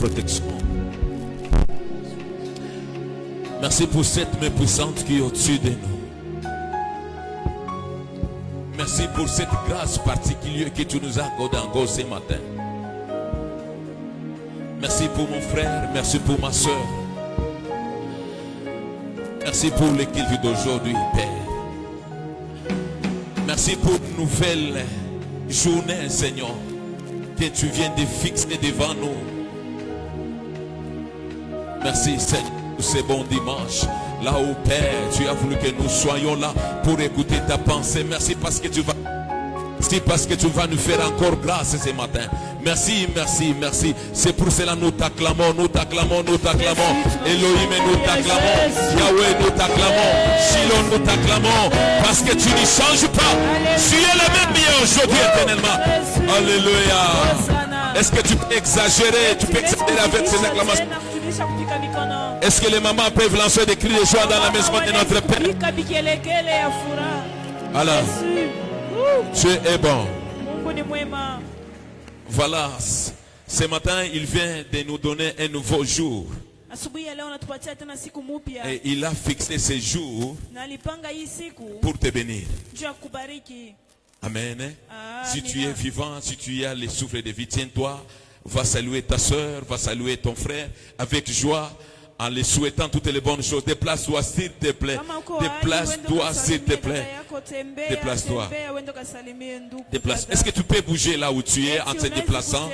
protection. Merci pour cette main puissante qui est au-dessus de nous. Merci pour cette grâce particulière que tu nous as accordée encore ce matin. Merci pour mon frère, merci pour ma soeur. Merci pour l'équipe d'aujourd'hui, Père. Merci pour une nouvelle journée, Seigneur, que tu viens de fixer devant nous. Merci, Seigneur, pour ce bon dimanche. Là où, Père, tu as voulu que nous soyons là pour écouter ta pensée. Merci parce que tu vas nous faire encore grâce ce matin. Merci, merci, merci. C'est pour cela nous t'acclamons, nous t'acclamons, nous t'acclamons. Elohim, nous t'acclamons. Yahweh, nous t'acclamons. Shiloh, nous t'acclamons. Parce que tu n'y changes pas. Tu es le même bien aujourd'hui éternellement. Alléluia. Est-ce que tu peux exagérer? Tu peux exagérer avec ces acclamations? Est-ce que les mamans peuvent lancer des cris de joie dans la maison de notre Père? Alors, Dieu est bon. Voilà, ce matin, il vient de nous donner un nouveau jour. Et il a fixé ce jour pour te bénir. Amen. Si tu es vivant, si tu as le souffle de vie, tiens-toi, va saluer ta soeur, va saluer ton frère avec joie, en les souhaitant toutes les bonnes choses. Déplace-toi s'il te plaît. Déplace-toi s'il te plaît. Déplace-toi. Déplace. Est-ce que tu peux bouger là où tu es en te déplaçant?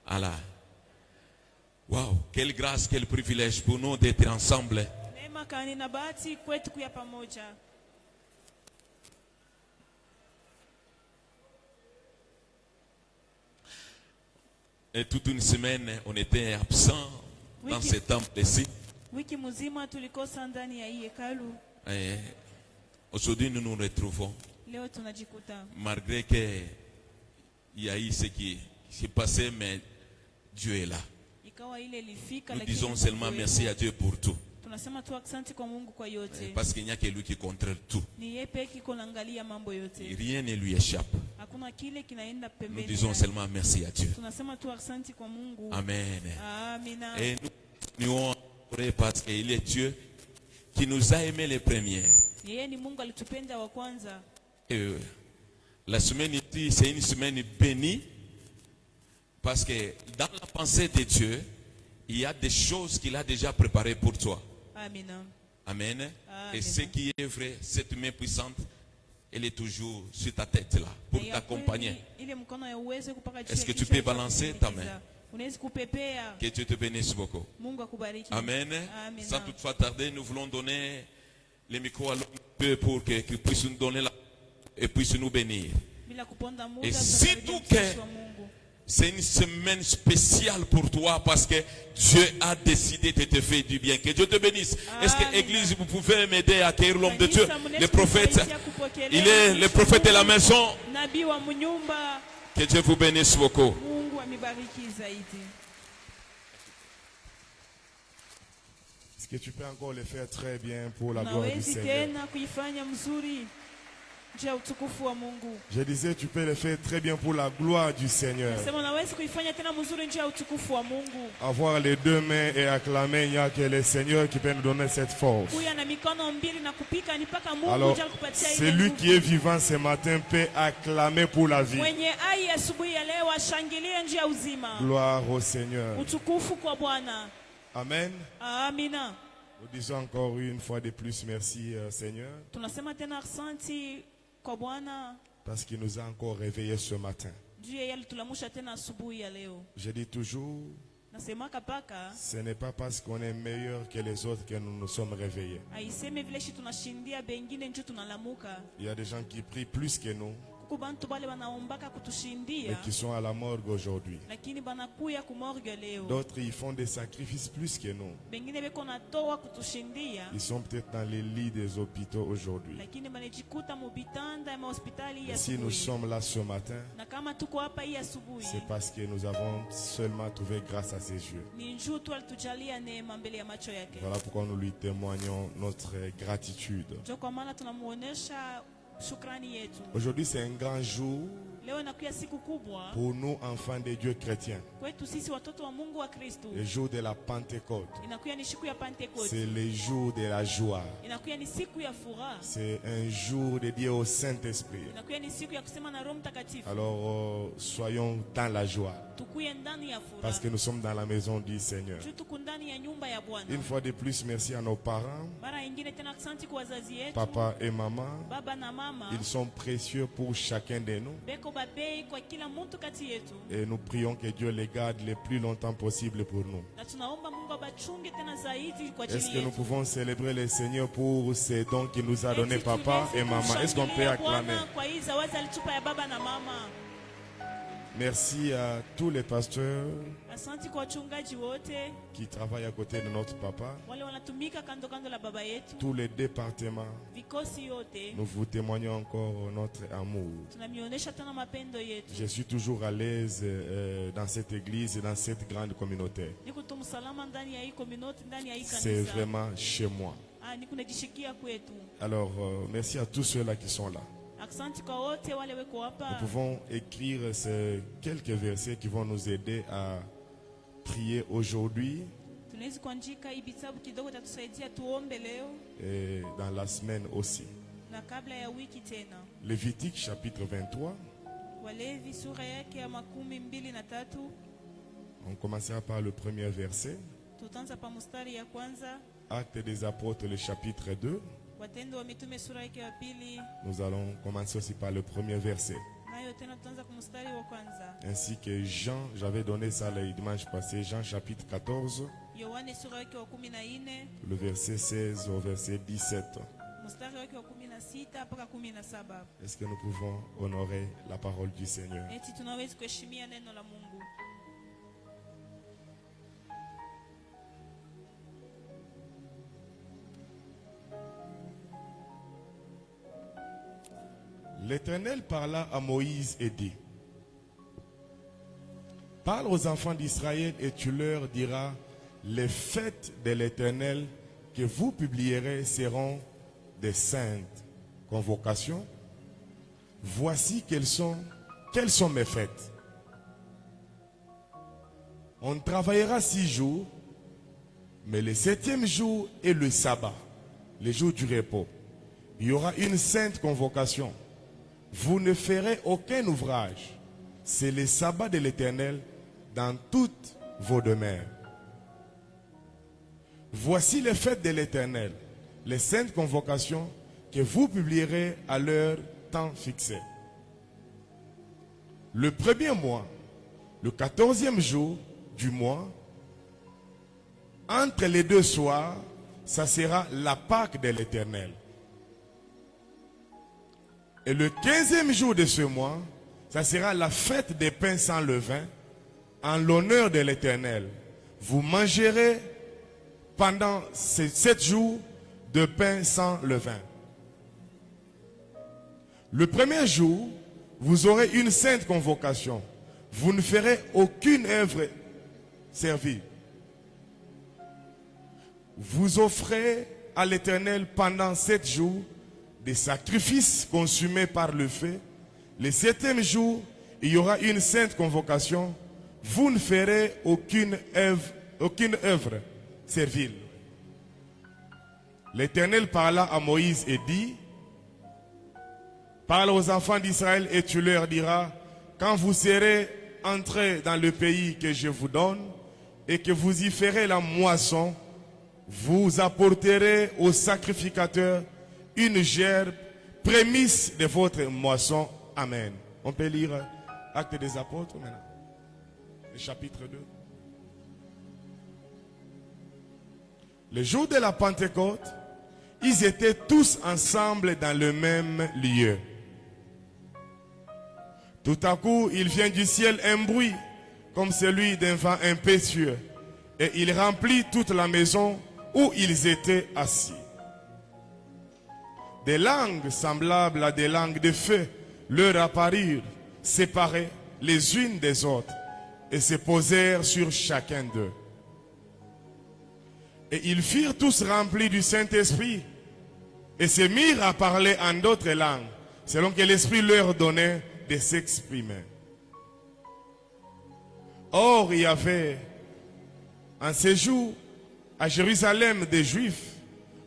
Voilà. Waouh, quelle grâce, quel privilège pour nous d'être ensemble. Et toute une semaine, on était absent dans ce temple-ci. Aujourd'hui, nous nous retrouvons. Malgré qu'il y a eu ce qui s'est passé, mais Dieu est là. Nous disons seulement merci à Dieu pour tout. Parce qu'il n'y a que lui qui contrôle tout. Rien ne lui échappe. Nous disons seulement merci à Dieu. Amen. Et nous continuons parce qu'il est Dieu qui nous a aimés les premiers. Et la semaine ici, c'est une semaine bénie parce que dans la pensée de Dieu, il y a des choses qu'il a déjà préparées pour toi. Amen. Amen. Et ce qui est vrai, cette main puissante, elle est toujours sur ta tête là, pour t'accompagner. Est-ce que tu peux balancer ta main? Que Dieu te bénisse beaucoup. Amen. Sans toutefois tarder, nous voulons donner les micros à l'homme pour qu'il puisse nous donner et puisse nous bénir. Et si tout que c'est une semaine spéciale pour toi parce que Dieu a décidé de te faire du bien. Que Dieu te bénisse. Est-ce que l'église, vous pouvez m'aider à accueillir l'homme de Dieu, le prophète? Il est le prophète de la maison. Que Dieu vous bénisse beaucoup. Est-ce que tu peux encore le faire très bien pour la gloire du Seigneur? Je disais, tu peux le faire très bien pour la gloire du Seigneur. Avoir les deux mains et acclamer, il n'y a que le Seigneur qui peut nous donner cette force. Alors, celui qui est vivant ce matin peut acclamer pour la vie. Gloire au Seigneur. Amen. Nous disons encore une fois de plus merci Seigneur. Parce qu'il nous a encore réveillés ce matin. Je dis toujours, ce n'est pas parce qu'on est meilleur que les autres que nous nous sommes réveillés. Il y a des gens qui prient plus que nous, mais qui sont à la morgue aujourd'hui. D'autres, ils font des sacrifices plus que nous. Ils sont peut-être dans les lits des hôpitaux aujourd'hui. Et si nous sommes là ce matin, c'est parce que nous avons seulement trouvé grâce à ses yeux. Voilà pourquoi nous lui témoignons notre gratitude. Aujourd'hui, c'est un grand jour Pour nous, enfants de Dieu chrétiens, le jour de la Pentecôte, c'est le jour de la joie. C'est un jour dédié au Saint-Esprit. Alors, soyons dans la joie. Parce que nous sommes dans la maison du Seigneur. Une fois de plus, merci à nos parents, papa et maman. Ils sont précieux pour chacun de nous. Et nous prions que Dieu les garde le plus longtemps possible pour nous. Est-ce que nous pouvons célébrer le Seigneur pour ces dons qu'il nous a donnés, papa et maman? Est-ce qu'on peut acclamer? Merci à tous les pasteurs qui travaillent à côté de notre papa. Tous les départements, nous vous témoignons encore notre amour. Je suis toujours à l'aise dans cette église et dans cette grande communauté. C'est vraiment chez moi. Alors, merci à tous ceux-là qui sont là. Nous pouvons écrire ces quelques versets qui vont nous aider à prier aujourd'hui et dans la semaine aussi. Lévitique chapitre 23. On commencera par le premier verset. Actes des apôtres, le chapitre 2. Nous allons commencer aussi par le premier verset. Ainsi que Jean, j'avais donné ça le dimanche passé, Jean chapitre 14, le verset 16 au verset 17. Est-ce que nous pouvons honorer la parole du Seigneur? L'Éternel parla à Moïse et dit: parle aux enfants d'Israël et tu leur diras: les fêtes de l'Éternel que vous publierez seront des saintes convocations. Voici quelles sont mes fêtes. On travaillera 6 jours, mais le 7e jour est le sabbat, le jour du repos. Il y aura une sainte convocation. Vous ne ferez aucun ouvrage. C'est le sabbat de l'Éternel dans toutes vos demeures. Voici les fêtes de l'Éternel, les saintes convocations que vous publierez à leur temps fixé. Le 1er mois, le 14e jour du mois, entre les 2 soirs, ça sera la Pâque de l'Éternel. Et le 15e jour de ce mois, ça sera la fête des pains sans levain, en l'honneur de l'Éternel. Vous mangerez pendant ces 7 jours de pain sans levain. Le 1er jour, vous aurez une sainte convocation. Vous ne ferez aucune œuvre servile. Vous offrez à l'Éternel pendant 7 jours des sacrifices consumés par le feu. Le 7e jour, il y aura une sainte convocation. Vous ne ferez aucune œuvre servile. L'Éternel parla à Moïse et dit: parle aux enfants d'Israël et tu leur diras: quand vous serez entrés dans le pays que je vous donne et que vous y ferez la moisson, vous apporterez au sacrificateur une gerbe, prémisse de votre moisson. Amen. On peut lire Actes des apôtres maintenant, le chapitre 2. Le jour de la Pentecôte, ils étaient tous ensemble dans le même lieu. Tout à coup, il vient du ciel un bruit comme celui d'un vent impétueux, et il remplit toute la maison où ils étaient assis. Des langues semblables à des langues de feu leur apparurent, séparées les unes des autres, et se posèrent sur chacun d'eux. Et ils furent tous remplis du Saint-Esprit, et se mirent à parler en d'autres langues, selon que l'Esprit leur donnait de de s'exprimer. Or, il y avait en séjour à Jérusalem des Juifs,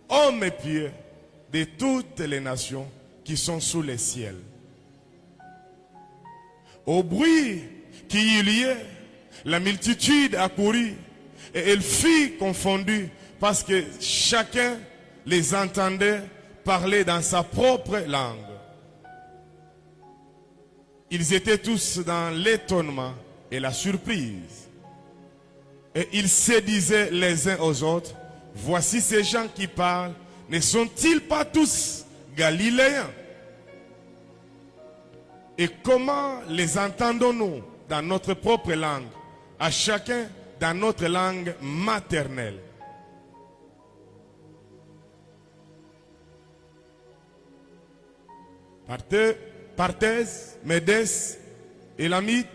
hommes et pieux de toutes les nations qui sont sous les ciels. Au bruit qui y liait, la multitude accourut et elle fut confondue parce que chacun les entendait parler dans sa propre langue. Ils étaient tous dans l'étonnement et la surprise. Et ils se disaient les uns aux autres, voici ces gens qui parlent, ne sont-ils pas tous Galiléens? Et comment les entendons-nous dans notre propre langue, à chacun dans notre langue maternelle? Parthèse, Médès, Élamites,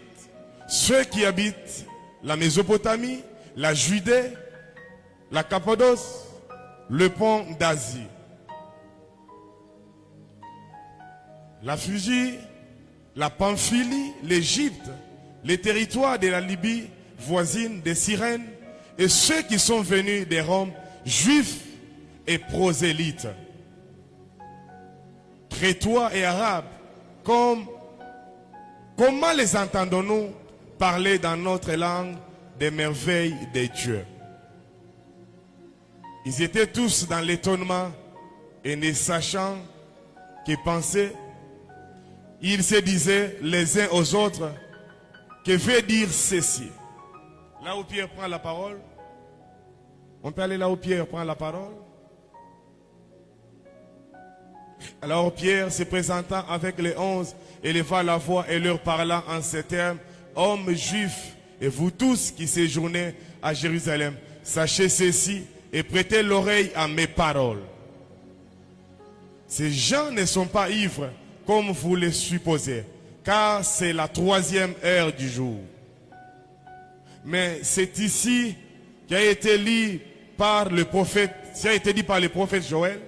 ceux qui habitent la Mésopotamie, la Judée, la Cappadoce, le pont d'Asie, la Phrygie, la Pamphylie, l'Égypte, les territoires de la Libye voisine de Cyrène, et ceux qui sont venus de Rome, juifs et prosélytes, Crétois et Arabes, comment les entendons-nous parler dans notre langue des merveilles de Dieu? Ils étaient tous dans l'étonnement et ne sachant que penser, ils se disaient les uns aux autres, que veut dire ceci? Là où Pierre prend la parole, on peut aller là où Pierre prend la parole. Alors Pierre, se présentant avec les 11, éleva la voix et leur parla en ces termes, hommes juifs et vous tous qui séjournez à Jérusalem, sachez ceci et prêtez l'oreille à mes paroles. Ces gens ne sont pas ivres comme vous le supposez, car c'est la 3e heure du jour. Mais c'est ici qui a été dit par le prophète, Joël.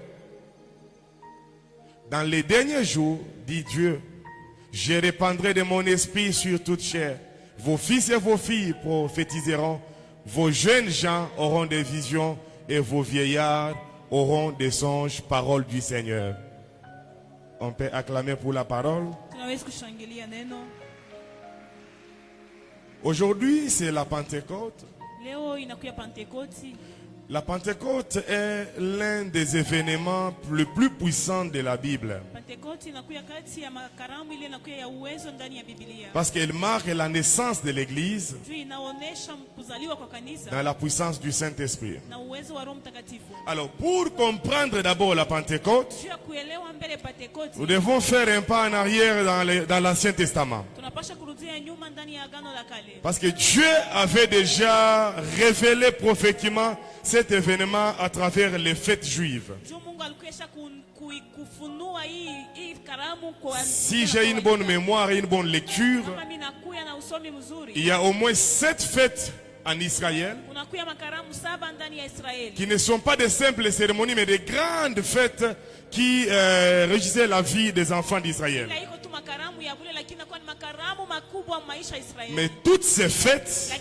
Dans les derniers jours, dit Dieu, je répandrai de mon esprit sur toute chair. Vos fils et vos filles prophétiseront, vos jeunes gens auront des visions et vos vieillards auront des songes, parole du Seigneur. On peut acclamer pour la parole. Aujourd'hui, c'est la Pentecôte. La Pentecôte est l'un des événements les plus puissants de la Bible. Parce qu'elle marque la naissance de l'Église dans la puissance du Saint-Esprit. Alors, pour comprendre d'abord la Pentecôte, nous devons faire un pas en arrière dans l'Ancien Testament. Parce que Dieu avait déjà révélé prophétiquement cet événement à travers les fêtes juives. Si j'ai une bonne mémoire et une bonne lecture, il y a au moins 7 fêtes en Israël qui ne sont pas de simples cérémonies mais de grandes fêtes qui régissaient la vie des enfants d'Israël. Mais toutes ces fêtes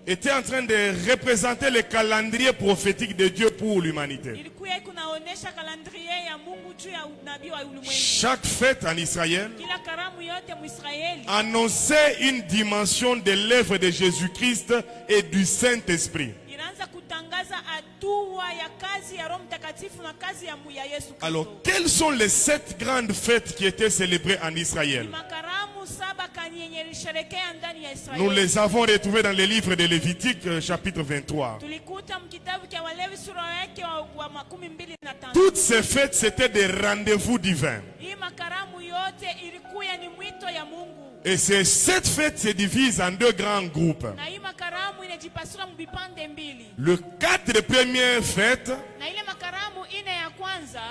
étaient en train de représenter le calendrier prophétique de Dieu pour l'humanité. Chaque fête en Israël annonçait une dimension de l'œuvre de Jésus-Christ et du Saint-Esprit. Alors, quelles sont les 7 grandes fêtes qui étaient célébrées en Israël? Nous les avons retrouvées dans le livre de Lévitique, chapitre 23. Toutes ces fêtes, c'était des rendez-vous divins. Et ces 7 fêtes se divisent en 2 grands groupes. Les 4 premières fêtes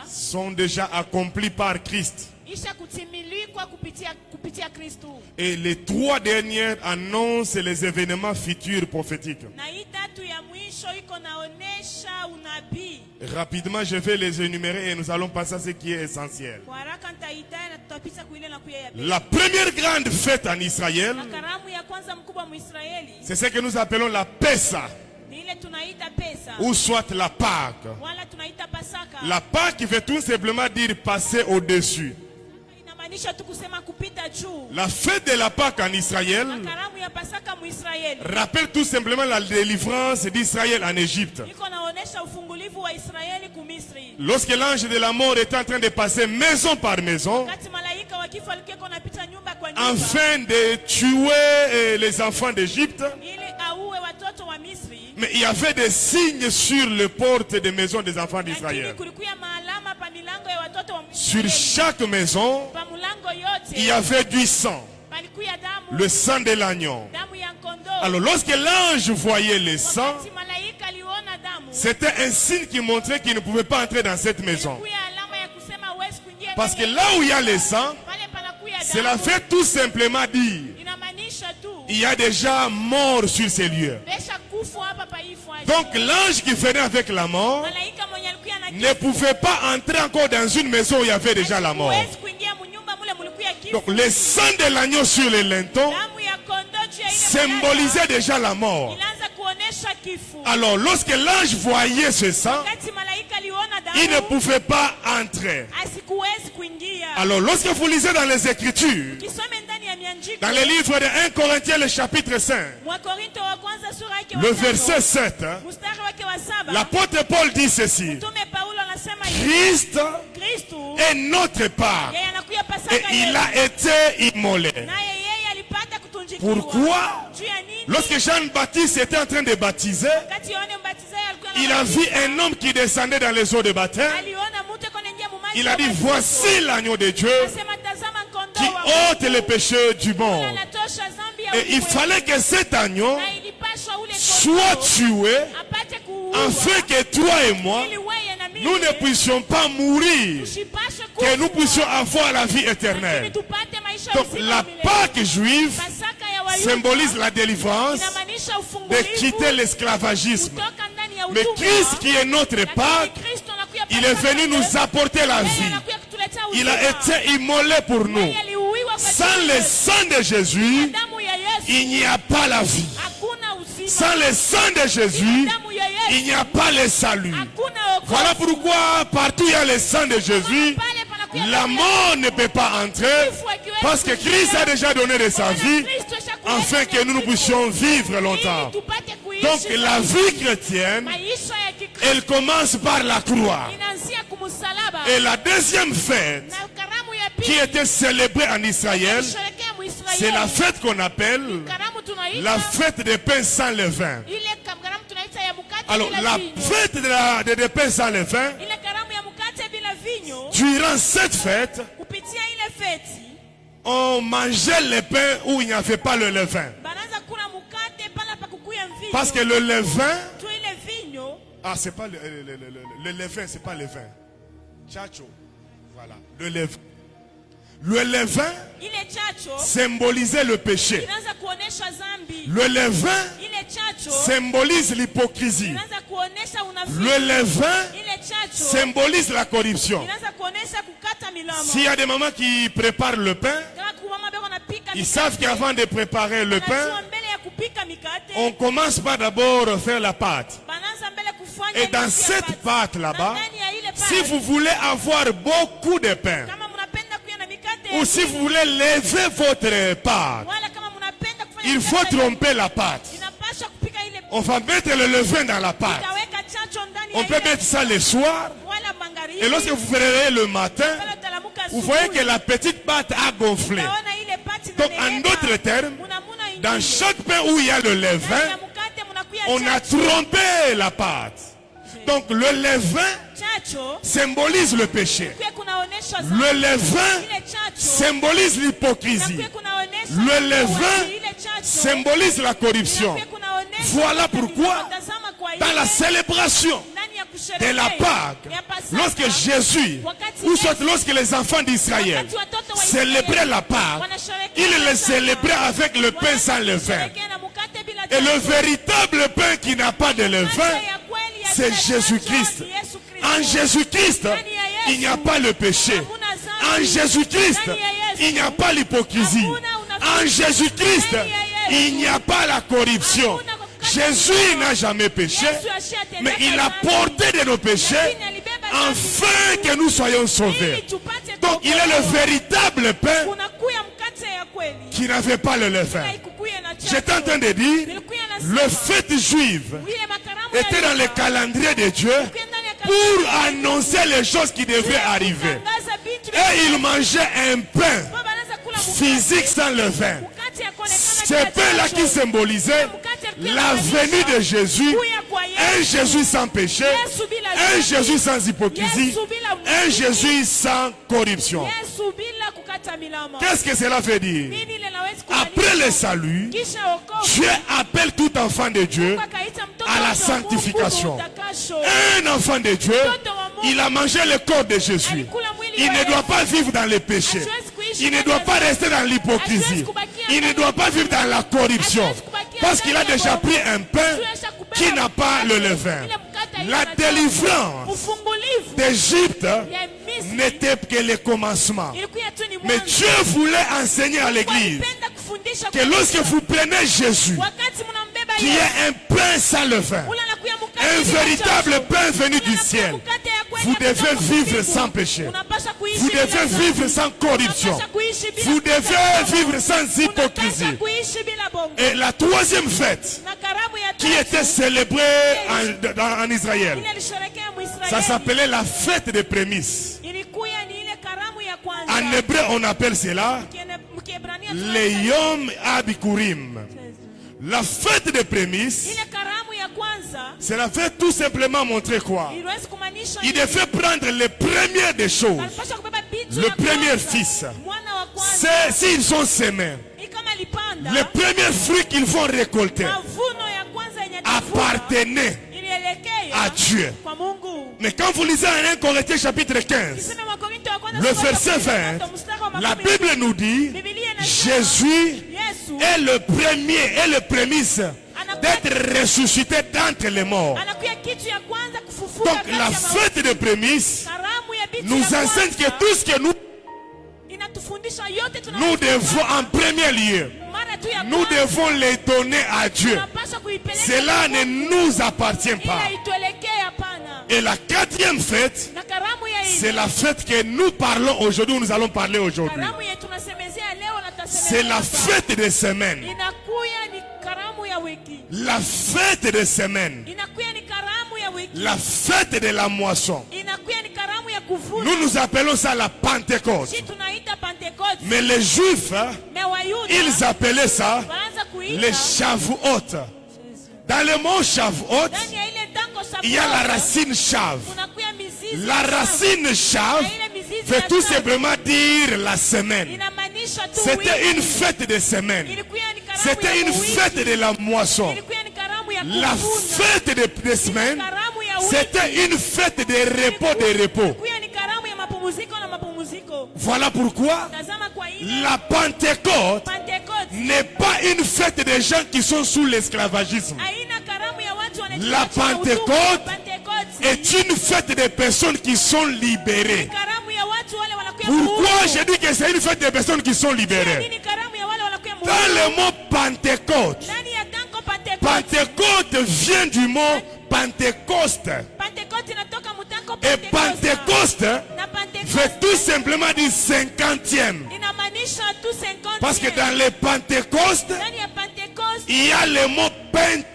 sont déjà accomplies par Christ. Et les 3 dernières annoncent les événements futurs prophétiques. Rapidement, je vais les énumérer et nous allons passer à ce qui est essentiel. La première grande fête en Israël, c'est ce que nous appelons la Pessa, ou soit la Pâque. La Pâque veut tout simplement dire passer au-dessus. La fête de la Pâque en Israël rappelle tout simplement la délivrance d'Israël en Égypte. Lorsque l'ange de la mort est en train de passer maison par maison, afin de tuer les enfants d'Égypte, mais il y avait des signes sur les portes des maisons des enfants d'Israël. Sur chaque maison, il y avait du sang, le sang de l'agneau. Alors lorsque l'ange voyait le sang, c'était un signe qui montrait qu'il ne pouvait pas entrer dans cette maison. Parce que là où il y a le sang, cela fait tout simplement dire il y a déjà mort sur ces lieux. Donc l'ange qui venait avec la mort ne pouvait pas entrer encore dans une maison où il y avait déjà la mort. Donc le sang de l'agneau sur les lintons symbolisait déjà la mort. Alors lorsque l'ange voyait ce sang, il ne pouvait pas entrer. Alors lorsque vous lisez dans les Écritures, dans le livre de 1 Corinthiens, le chapitre 5, le verset 7, l'apôtre Paul dit ceci: Christ est notre part et il a été immolé. Pourquoi? Lorsque Jean-Baptiste était en train de baptiser, il a vu un homme qui descendait dans les eaux de baptême. Il a dit: voici l'agneau de Dieu qui ôte les péchés du monde. Et il fallait que cet agneau soit tué afin que toi et moi, nous ne puissions pas mourir, que nous puissions avoir la vie éternelle. Donc la Pâque juive symbolise la délivrance, de quitter l'esclavagisme. Mais Christ qui est notre Pâque, il est venu nous apporter la vie. Il a été immolé pour nous. Sans le sang de Jésus, il n'y a pas la vie. Sans le sang de Jésus, il n'y a pas le salut. Voilà pourquoi partout où il y a le sang de Jésus, la mort ne peut pas entrer, parce que Christ a déjà donné de sa vie afin que nous puissions vivre longtemps. Donc la vie chrétienne, elle commence par la croix. Et la deuxième fête qui était célébrée en Israël, c'est la fête qu'on appelle la fête des pains sans levain. Alors la fête des pains sans levain, durant cette fête, on mangeait les pains où il n'y avait pas le levain. Parce que le levain, c'est pas le levain, c'est pas le vin. Chacho. Voilà, le levain. Le levain symbolisait le péché. Le levain symbolise l'hypocrisie. Le levain symbolise la corruption. S'il y a des mamans qui préparent le pain, ils savent qu'avant de préparer le pain, on commence par d'abord faire la pâte. Et dans cette pâte là-bas, si vous voulez avoir beaucoup de pain, ou si vous voulez lever votre pâte, il faut tromper la pâte. On va mettre le levain dans la pâte. On peut mettre ça le soir. Et lorsque vous verrez le matin, vous voyez que la petite pâte a gonflé. Donc en d'autres termes, dans chaque pain où il y a le levain, on a trompé la pâte. Donc le levain symbolise le péché. Le levain symbolise l'hypocrisie. Le levain symbolise la corruption. Voilà pourquoi dans la célébration de la Pâque, lorsque Jésus, ou soit lorsque les enfants d'Israël célébraient la Pâque, ils le célébraient avec le pain sans levain. Et le véritable pain qui n'a pas de levain, c'est Jésus-Christ. En Jésus-Christ, il n'y a pas le péché. En Jésus-Christ, il n'y a pas l'hypocrisie. En Jésus-Christ, il n'y a pas la corruption. Jésus n'a jamais péché, mais il a porté de nos péchés afin que nous soyons sauvés. Donc il est le véritable pain qui n'avait pas le levain. J'étais en train de dire, le fête juive était dans le calendrier de Dieu pour annoncer les choses qui devaient arriver. Et il mangeait un pain physique sans levain. Ce pain-là qui symbolisait la venue de Jésus, un Jésus sans péché, un Jésus sans hypocrisie, un Jésus sans corruption. Qu'est-ce que cela veut dire? Après le salut, Dieu appelle tout enfant de Dieu à la sanctification. Un enfant de Dieu, il a mangé le corps de Jésus. Il ne doit pas vivre dans les péchés. Il ne doit pas rester dans l'hypocrisie. Il ne doit pas vivre dans la corruption. Parce qu'il a déjà pris un pain qui n'a pas le levain. La délivrance d'Égypte n'était que le commencement. Mais Dieu voulait enseigner à l'église que lorsque vous prenez Jésus, qui est un pain sans levain, un véritable pain venu du ciel, vous devez vivre sans péché. Vous devez vivre sans corruption. Vous devez vivre sans hypocrisie. Et la troisième fête qui était célébrée en Israël, ça s'appelait la fête des prémices. En hébreu, on appelle cela le Yom Abikurim. La fête des prémices, cela veut tout simplement montrer quoi? Il devait prendre le premier des choses, le premier fils. S'ils sont semés, le premier fruit qu'ils vont récolter appartenait à Dieu. Mais quand vous lisez en 1 Corinthiens chapitre 15, le verset 20, la Bible nous dit, Jésus est le premier et le prémisse d'être ressuscité d'entre les morts. Donc la fête de prémices nous enseigne que tout ce que nous devons en premier lieu, nous devons les donner à Dieu. Cela ne nous appartient pas. Et la quatrième fête, c'est la fête que nous parlons aujourd'hui, nous allons parler aujourd'hui. C'est la fête des semaines. La fête des semaines. La fête de la moisson. Nous nous appelons ça la Pentecôte. Mais les Juifs, ils appelaient ça les Shavuot. Dans le mot Shavuot, il y a la racine Shav. La racine Shav veut tout simplement dire la semaine. C'était une fête de semaine. C'était une fête de la moisson. La fête des semaines, c'était une fête de repos, Voilà pourquoi la Pentecôte n'est pas une fête des gens qui sont sous l'esclavagisme. La Pentecôte est une fête des personnes qui sont libérées. Pourquoi je dis que c'est une fête des personnes qui sont libérées? Dans le mot Pentecôte, Pentecôte vient du mot Pentecôte. Et Pentecôte veut tout simplement dire 50e. Parce que dans les Pentecôte, il y a le mot Pente.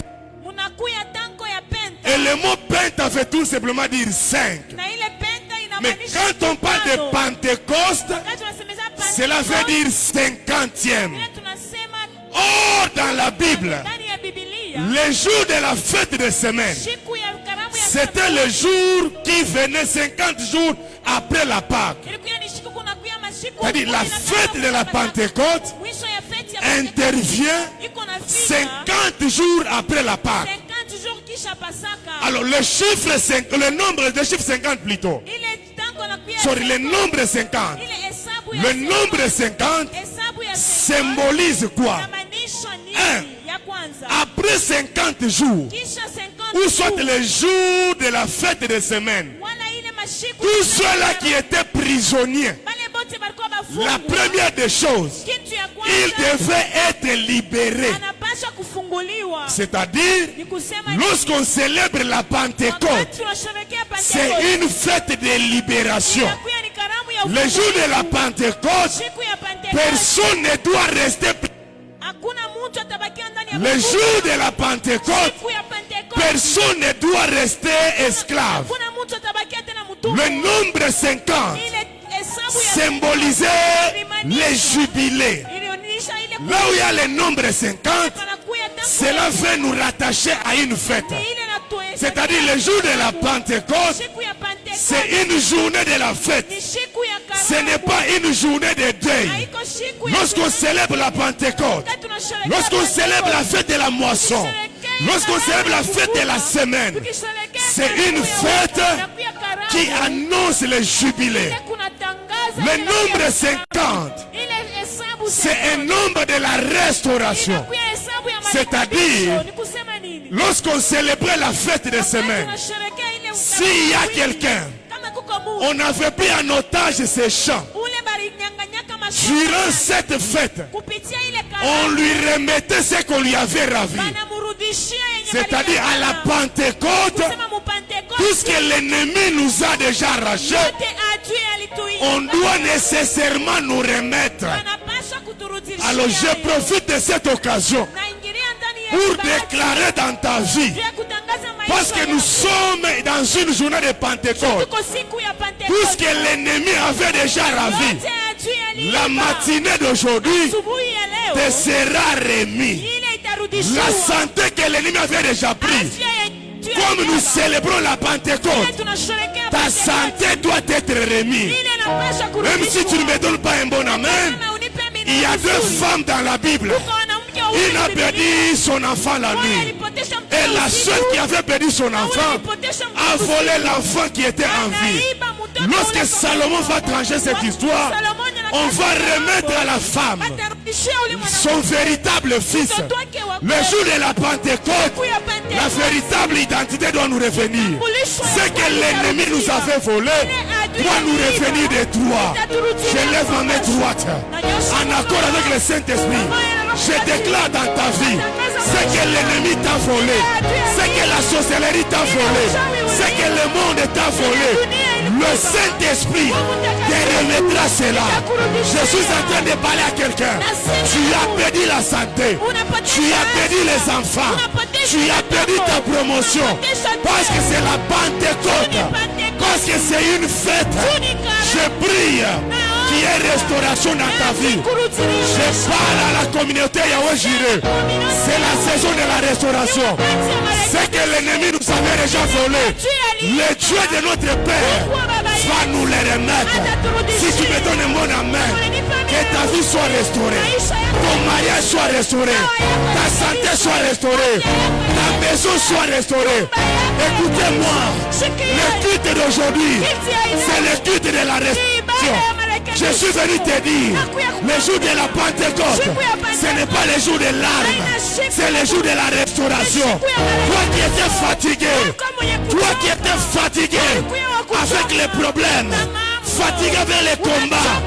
Et le mot Pente veut tout simplement dire 5. Mais quand on parle de Pentecôte, cela veut dire 50e. Or, dans la Bible, le jour de la fête de semaine, c'était le jour qui venait 50 jours après la Pâque. C'est-à-dire la fête de la Pentecôte intervient 50 jours après la Pâque. Alors le nombre de chiffre 50 plutôt. Le nombre 50. Le nombre 50 symbolise quoi? 1. Après 50 jours, ou soit le jour de la fête de semaine, tous ceux-là qui étaient prisonniers La première des choses, il devait être libéré. C'est-à-dire, lorsqu'on célèbre la Pentecôte, c'est une fête de libération. Le jour de la Pentecôte, personne ne doit rester. Le jour de la Pentecôte, personne ne doit rester esclave. Le nombre 50 symbolisait les jubilés. Là où il y a le nombre 50, cela veut nous rattacher à une fête. C'est-à-dire le jour de la Pentecôte, c'est une journée de la fête. Ce n'est pas une journée de deuil. Lorsqu'on célèbre la Pentecôte, lorsqu'on célèbre la fête de la moisson, lorsqu'on célèbre la fête de la semaine, c'est une fête qui annonce le jubilé. Le nombre 50, c'est un nombre de la restauration. C'est-à-dire, lorsqu'on célébrait la fête de semaine, s'il y a quelqu'un, on n'avait pris en otage ses champs, durant cette fête, on lui remettait ce qu'on lui avait ravi. C'est-à-dire à la Pentecôte, tout ce que l'ennemi nous a déjà arraché, on doit nécessairement nous remettre. Alors je profite de cette occasion pour déclarer dans ta vie, parce que nous sommes dans une journée de Pentecôte, tout ce que l'ennemi avait déjà ravi, la matinée d'aujourd'hui te sera remis. La santé que l'ennemi avait déjà prise, comme nous célébrons la Pentecôte, ta santé doit être remise. Même si tu ne me donnes pas un bon amen, il y a deux femmes dans la Bible. Une a perdu son enfant la nuit. Et la seule qui avait perdu son enfant a volé l'enfant qui était en vie. Lorsque Salomon va trancher cette histoire, on va remettre à la femme son véritable fils. Le jour de la Pentecôte, la véritable identité doit nous revenir. Ce que l'ennemi nous avait volé doit nous revenir de toi. Je lève ma main droite en accord avec le Saint-Esprit. Je déclare dans ta vie ce que l'ennemi t'a volé, ce que la sorcellerie t'a volé, ce que le monde t'a volé. Le Saint-Esprit te remettra cela. Je suis en train de parler à quelqu'un. Tu as perdu la santé, tu as perdu les enfants, tu as perdu ta promotion, parce que c'est la Pentecôte, parce que c'est une fête. Je prie qu'il y ait restauration dans ta vie. Je parle à la communauté Yahweh Jireh. C'est la saison de la restauration. C'est que l'ennemi nous avait déjà volé. Le Dieu de notre Père va nous les remettre. Si tu me donnes un bon amen, que ta vie soit restaurée, ton mariage soit restauré, ta santé soit restaurée, ta maison soit restaurée. Écoutez-moi, le culte d'aujourd'hui, c'est le culte de la restauration. Je suis venu te dire, le jour de la Pentecôte, ce n'est pas le jour de larmes, c'est le jour de la restauration. Toi qui étais fatigué, toi qui étais fatigué avec les problèmes, fatigué avec les combats,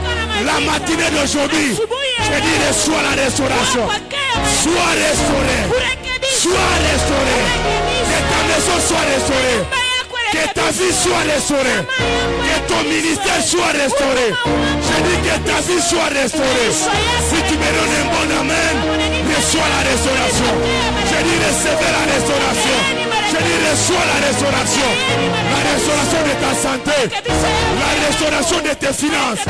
la matinée d'aujourd'hui, je dis reçois la restauration. Sois restauré, sois restauré, que ta maison soit restaurée, que ta vie soit restaurée, que ton ministère soit restauré. Je dis que ta vie soit restaurée. Si tu me donnes un bon amen, reçois la restauration. Je dis recevez la restauration. Je dis reçois la restauration. La restauration de ta santé, la restauration de tes finances,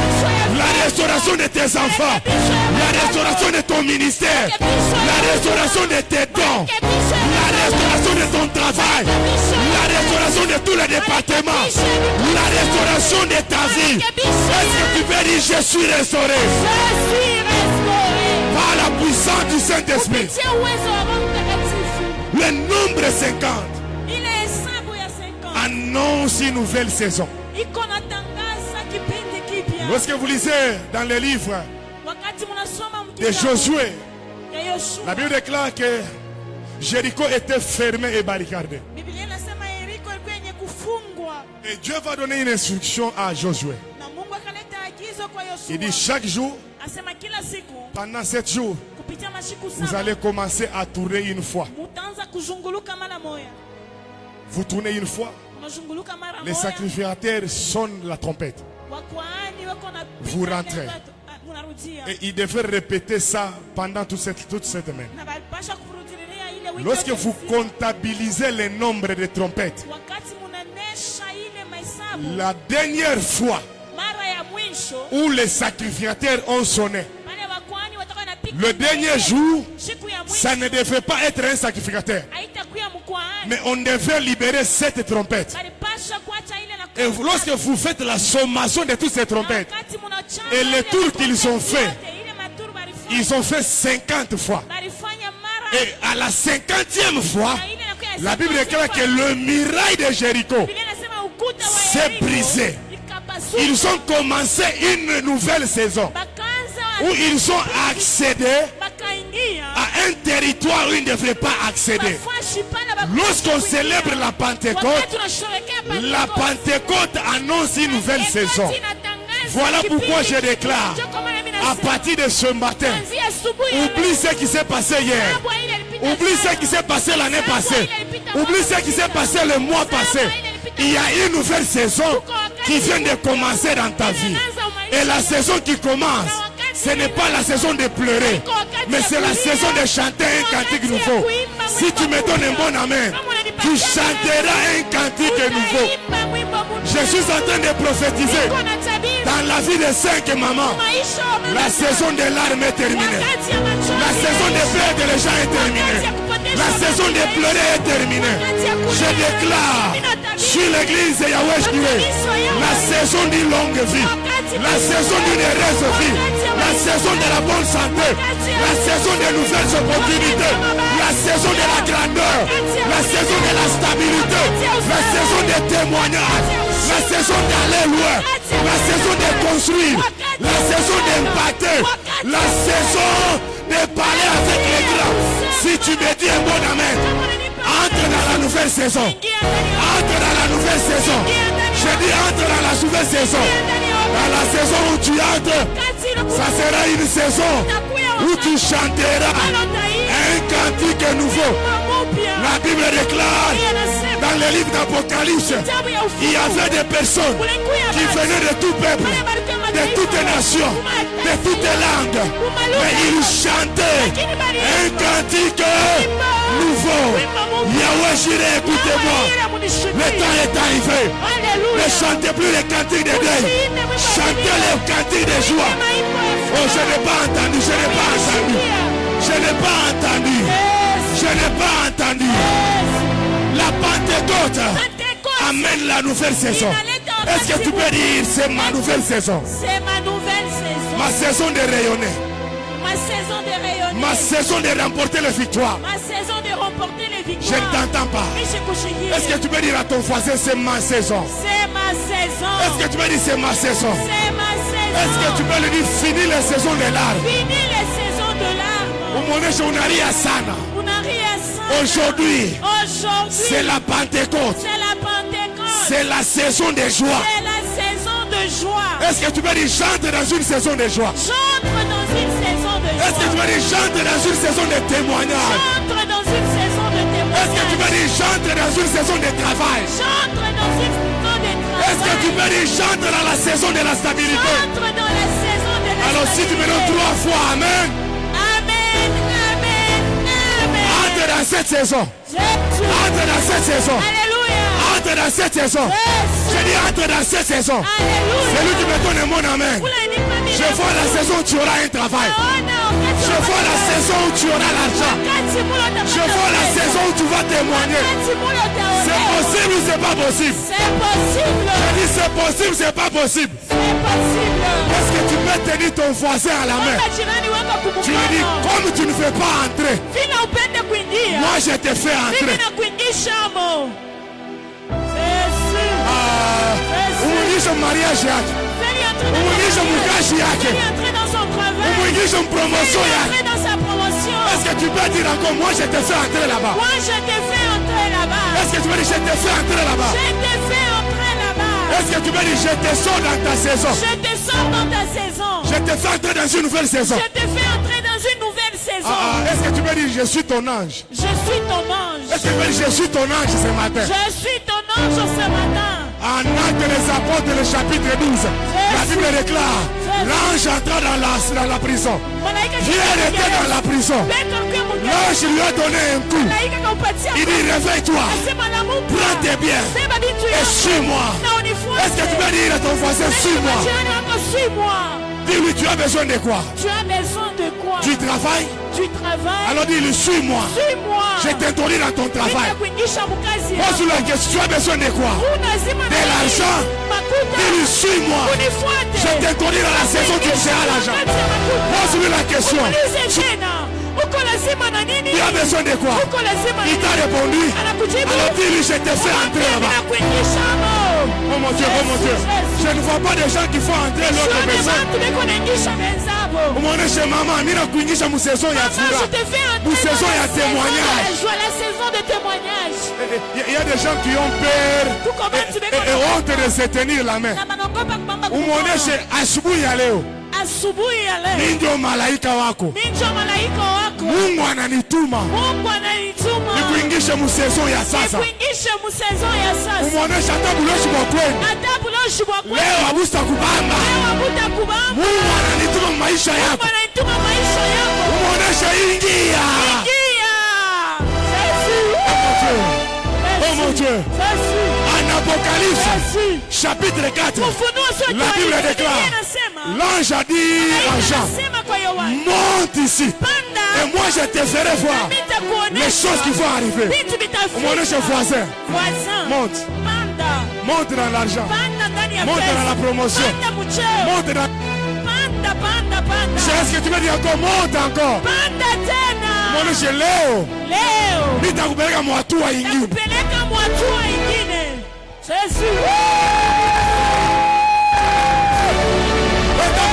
la restauration de tes enfants, la restauration de ton ministère, la restauration de tes dons, la restauration de ton travail, la restauration de tous les départements, la restauration de ta vie. Est-ce que tu peux dire je suis restauré? Je suis restauré par la puissance du Saint-Esprit? kupitia uwezo wa Roho Mtakatifu. Le nombre 50 Ile hesabu ya 50 annonce une nouvelle saison. iko natangaza kipindi kipya. Lorsque vous lisez dans les livres Wakati mnasoma de Josué, ya Yoshua, la Bible déclare que Jéricho était fermé et barricadé. Biblia inasema Yeriko ilikuwa yenye kufungwa. Et Dieu va donner une instruction à Josué. Na Mungu akaleta agizo kwa Yoshua. Il dit chaque jour, Asema kila siku pendant 7 jours, kupitia mashiku vous saba allez commencer à tourner une fois. mutaanza kuzunguluka mara moya. Vous tournez une fois, Unazunguluka mara les moya. sacrificateurs sonnent la trompette. Wakwani wako na Vous rentrez. Munarudia. Et il devait répéter ça pendant toute cette semaine. Na balipasha kurudilia ile wiki Lorsque yote vous nzima. comptabilisez le nombre de trompettes, Wakati munanesha ile mahesabu la dernière fois mara ya mwisho où les sacrificateurs ont sonné, wale wakwani watakuwa napiga le dernier jour, siku ya mwisho ça ne devait pas être un sacrificateur, haitakuwa mkwani mais on devait libérer 7 trompettes. balipasha kuacha ile na Et lorsque vous faites la sommation de toutes ces trompettes, wakati munachanga et les ile tours qu'ils ont fait, ile maturu balifanya ils ont fait 50 fois. balifanya mara Et à la 50e fois, na ile inakuwa ya la Bible 50 déclare que fois. le muraille de Jéricho, Biblia inasema ukuta wa c'est Yeriko brisé. ikapasuka. ils ont commencé une nouvelle saison Bakaanza où ils ont accédé bakaingia à un territoire où ils ne devraient pas accéder. bafashi pale bakuwa Lorsqu'on kuingia. célèbre la Pentecôte, Wakati tunasherehekea la Pentecoste, Pentecôte annonce une nouvelle Ekati saison. inatangaza Voilà kipindi pourquoi je kipya. déclare, Ndio kwa maana mimi à nasema, partir de ce matin, kuanzia asubuhi ya oublie ce qui s'est passé hier. Sababu ile ilipita Oublie ce jana. qui s'est passé l'année passée. Oublie ce qui s'est passé le mois passé. Il y a une nouvelle saison qui vient de commencer dans ta vie. Et la saison qui commence, ce n'est pas la saison de pleurer, mais c'est la saison de chanter un cantique nouveau. Si tu me donnes un bon amen, tu chanteras un cantique nouveau. Utaimba mwimbo mpya. Je suis en train de prophétiser Niko natabiri dans la vie de 5 mamans. maisha wa mama. La saison de larmes est terminée. Wakati ya machozi La saison de perdre les gens est terminée. La saison de pleurer est terminée. Je déclare sur l'église Yahweh Jireh, la saison d'une longue vie, la saison d'une heureuse vie, la saison de la bonne santé, la saison de nouvelles opportunités, la saison de la grandeur, la saison de la stabilité, la saison des témoignages, la saison d'aller loin, la saison de construire, la saison d'impacter, la saison de parler avec les grands. Si tu me dis un bon amen, entre dans la nouvelle saison. Entre dans la nouvelle saison. Je dis entre dans la nouvelle saison. Dans la saison où tu entres, ça sera une saison où tu chanteras un cantique nouveau. La Bible déclare dans le livre d'Apocalypse, il y avait des personnes qui venaient de tout peuple, de toutes nations, de toutes langues, mais ils chantaient un cantique nouveau. Yahweh Jireh, écoutez-moi, le temps est arrivé. Ne chantez plus les cantiques de deuil, chantez les cantiques de joie. Oh, je n'ai pas entendu, je n'ai pas entendu, je n'ai pas entendu, je n'ai pas entendu. La Pentecôte amène la nouvelle saison. Est-ce que tu peux dire c'est ma nouvelle saison? C'est ma nouvelle saison. Ma saison de rayonner. Ma saison de rayonner. Ma saison de remporter les victoires. Ma saison de remporter les Je victoires. ne t'entends pas. Est-ce que tu peux dire à ton voisin c'est ma saison? C'est ma saison. Est-ce que tu peux dire c'est ma saison? C'est ma saison. Est-ce que tu peux lui dire fini les saisons de larmes? Fini les saisons de larmes. Umuoneshe unalia sana. On n'a rien sans. Aujourd'hui, Aujourd'hui, c'est la Pentecôte. c'est la Pentecôte. C'est la saison de joie. C'est la saison de joie. Est-ce que tu peux dire chante dans une saison de joie? J'entre dans une saison de joie. Est-ce que tu peux dire chante dans une saison de témoignage? J'entre dans une saison de Est-ce que tu témoignage. peux dire chante dans une saison de travail? J'entre dans une saison de travail. Est-ce que tu peux dire chante dans la saison de la stabilité? J'entre dans la saison de la Alors si tu me donnes 3 fois amen, Amen, amen, amen. entre dans cette saison. Jésus. Entre dans cette saison. Alléluia. Entre dans cette saison. Je dis entre dans cette saison. Alléluia. C'est lui qui me donne mon amen. Je vois la saison où tu auras un travail. Je vois la saison où tu auras l'argent. Je vois la saison où tu vas témoigner. C'est possible ou c'est pas possible? C'est possible. Je dis c'est possible, c'est pas possible. C'est possible. Est-ce que tu peux tenir ton voisin à la main? Omba jirani wako Tu lui dis kumkono. comme tu ne fais pas entrer, Vile upende kuingia. moi je te fais Mimi entrer. nakuingisha mo. Yesu. Umuingishe mariage yake. Fais-lui entrer dans Umuingishe sa mkashi yake. Fais-lui entrer dans son travail. Umuingishe promotion Fais-lui yake. entrer dans sa promotion. Est-ce que tu peux dire encore moi je te fais entrer là-bas? Moi, je t'ai fait entrer là-bas. Est-ce que tu peux dire je te fais entrer là-bas? Je t'ai fait entrer là-bas. Est-ce que tu peux dire, je te sors dans ta saison? Je te sors dans ta saison. Je te fais entrer dans une nouvelle saison. Je te fais entrer dans une nouvelle saison. Est-ce que tu peux dire, je suis ton ange? Je suis ton ange. Est-ce que tu peux dire, je suis ton ange ce matin? Je suis ton ange ce matin. En Actes des Apôtres, le chapitre 12, la Bible déclare, l'ange entra dans la prison. Dieu était dans la prison. L'ange lui a donné un coup. Il dit, réveille-toi, prends tes biens et suis-moi. Est-ce que tu peux dire à ton voisin, suis-moi? Dis-lui, tu as besoin de quoi? Tu as besoin de quoi? Du travail? Du travail. Alors dis-lui, suis-moi. Suis-moi. Je t'introduis dans ton travail. Pose la question, tu as besoin de quoi? De l'argent? Dis-lui, suis-moi. Je t'introduis dans la saison qui sera l'argent. Pose-lui la question. Tu as besoin de quoi? Il t'a répondu. Alors dis-lui, je te fais entrer là-bas. Oh mon Dieu, oh mon Dieu. Je ne vois pas de gens qui font entrer l'autre personne. Au moment chez maman, mina kuingisha mu saison ya fura. Mu saison ya témoignage. La saison de témoignage. Il y a des gens qui ont peur et honte de se tenir la main. Au moment chez asubuhi ya leo. Asubuhi ya leo. Ninjo malaika wako. Ninjo malaika wako. Mungu ananituma. Mungu ananituma. Nikuingishe mu saison ya sasa. Nikuingishe mu saison ya sasa. Umuonesha hata buloshi mwa kwenu. Hata buloshi mwa kwenu. Leo abusta kubamba. Leo abuta kubamba. Mungu ananituma maisha yako. Mungu ananituma maisha yako. Umuonesha ingia. Ingia. Oh mon Dieu. En Apocalypse, chapitre 4, la Bible déclare, l'ange a dit à Jean, monte ici, et moi je te ferai voir les choses qui vont arriver. Mon voisin, monte, monte dans l'argent, monte dans la promotion, monte dans... C'est ce que tu veux dire encore, monte encore. Mon Dieu, Léo, nitakupeleka mwatua ingine. Nakupeleka mwatua ingine. Yesu. Beta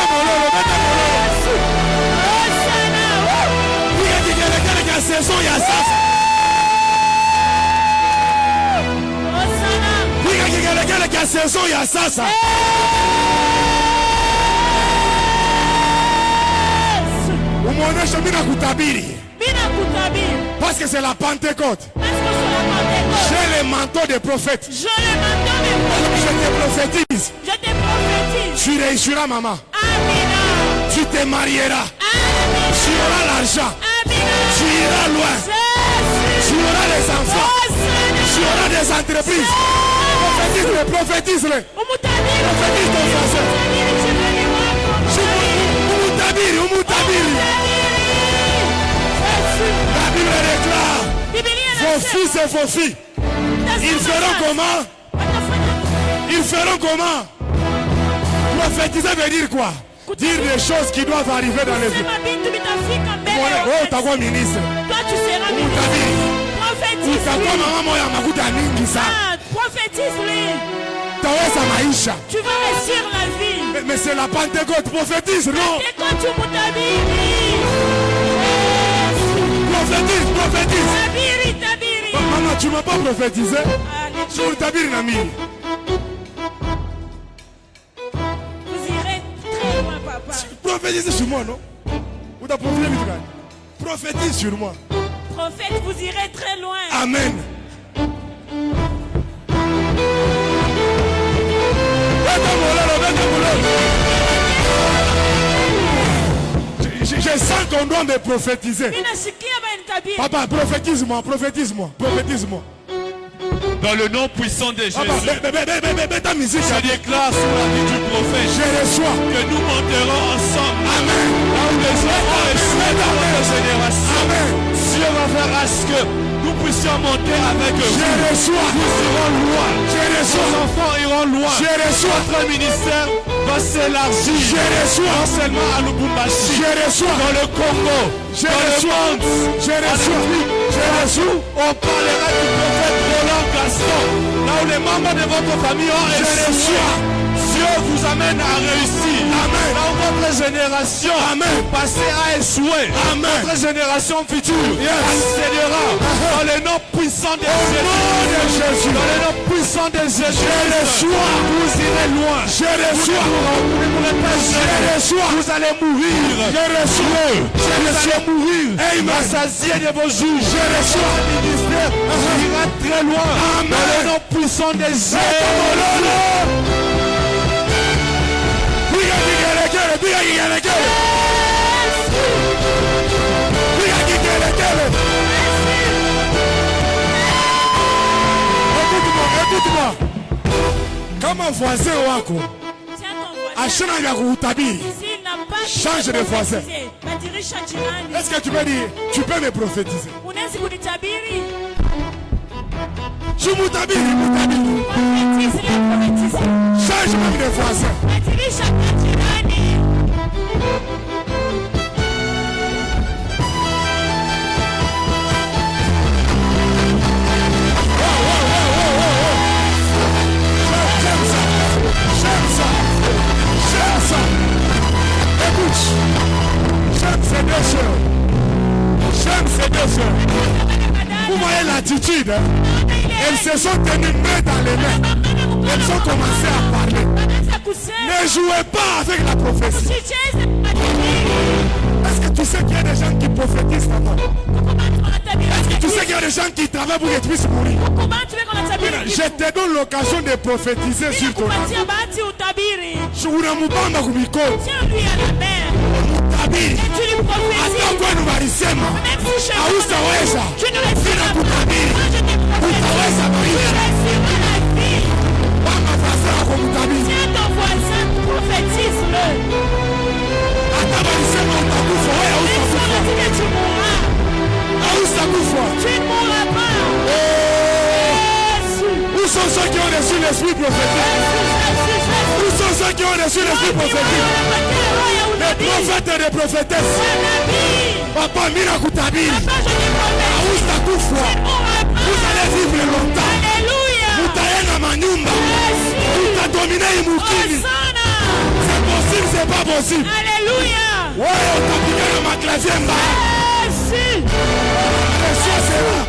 mololo. Osana. Piga kigelekele kia saison ya sasa. Osana. Piga kigelekele kia saison ya sasa. Umuonesha mina kutabiri. Parce que c'est la Pentecôte. J'ai le manteau des prophètes. Je te prophétise. Tu réussiras, maman. Amina. Tu te marieras. Amina. Tu auras l'argent. Tu iras loin. Tu auras des enfants. Tu auras des entreprises. Prophétise-le. Prophétise ton français. La Bible déclare, vos fils et vos filles, ils feront comment? Ils feront comment? Prophétiser veut dire quoi? Dire les choses qui doivent arriver dans les vies. Oh, t'as quoi ministre? Toi tu seras ministre. Prophétise-lui. Tu vas réussir la vie. Mais c'est la Pentecôte, prophétise, non? Prophétise. Maman, tu ne m'as pas prophétisé. Sur tabir Nami. Vous irez très loin, papa. Prophétise sur moi, non? Ou t'as prophétisé? Prophétise sur moi. Prophète, vous irez très loin. Amen. Je sens qu'on doit me prophétiser. Papa, prophétise-moi, prophétise-moi, prophétise-moi. Dans le nom puissant de Jésus, je déclare sur la vie du prophète que nous monterons ensemble. Amen. Là où les hommes ont reçu dans notre génération. Amen. Dieu va faire à ce que nous puissions monter avec eux. Je reçois. Nous irons loin. Je reçois. Nos enfants iront loin. Je reçois. Notre ministère va s'élargir. Je reçois. Non seulement à Lubumbashi. Je reçois. Dans le Congo. Je dans reçois. le monde. Je reçois. Je reçois. On parlera du prophète Roland Gaston. Là où les membres de votre famille ont reçu. Je reçois. Dieu Dieu vous amène à réussir. Amen. Là où votre génération passée a échoué, votre génération future accélérera dans le nom puissant de Jésus. Dans le nom puissant de Jésus. Vous irez loin. Je reçois. Vous ne pourrez pas gérer. Vous allez mourir. Je reçois. Vous allez mourir. Amen. Rassasié de vos jours. Je reçois. Le ministère ira très loin. Amen. Dans le nom puissant de Jésus. Écoute-moi. Kama voisin wako Tiens ton voisin. ashina ya kuhutabiri, S'il n'a pas change de voisin. badilisha jirani. Est-ce que tu peux dire, tu peux me prophétiser? Unaweza kunitabiri? Je mutabiri, mutabiri. Prophétise, leo prophétise. Change même de voisin. Badilisha kwa jirani. J'aime ça. Écoute, j'aime ces deux sœurs. J'aime ces deux sœurs. Vous voyez l'attitude, hein? Elles se sont tenues main dans les mains. Elles ont commencé à parler. Anaanza kusema. Ne jouez pas avec la prophétie. Usicheze matabiri. Est-ce que tu sais qu'il y a des gens qui prophétisent là-bas? Est-ce que tu sais qu'il y a des gens qui travaillent pour que tu puisses mourir? Je te donne l'occasion de prophétiser sur ton âme. Unamubamba kumikono. Tabiri. Hata kwenu walisema hautaweza. Sina kutabiri. Utaweza maisha. Wama fasara kwa kutabiri. Hata walisema utakufa, wewe hautakufa. Où sont ceux qui ont reçu l'esprit prophétique? Où sont ceux qui ont reçu l'esprit prophétique? Les prophètes et les prophétesses. Papa, mira kutabiri. Hautakufa. Vous allez vivre longtemps. Mutaenda manyumba. Mutadomine imukini. C'est possible, c'est pas possible. Ouais, utapigana maklavier mbaya. Reçois cela.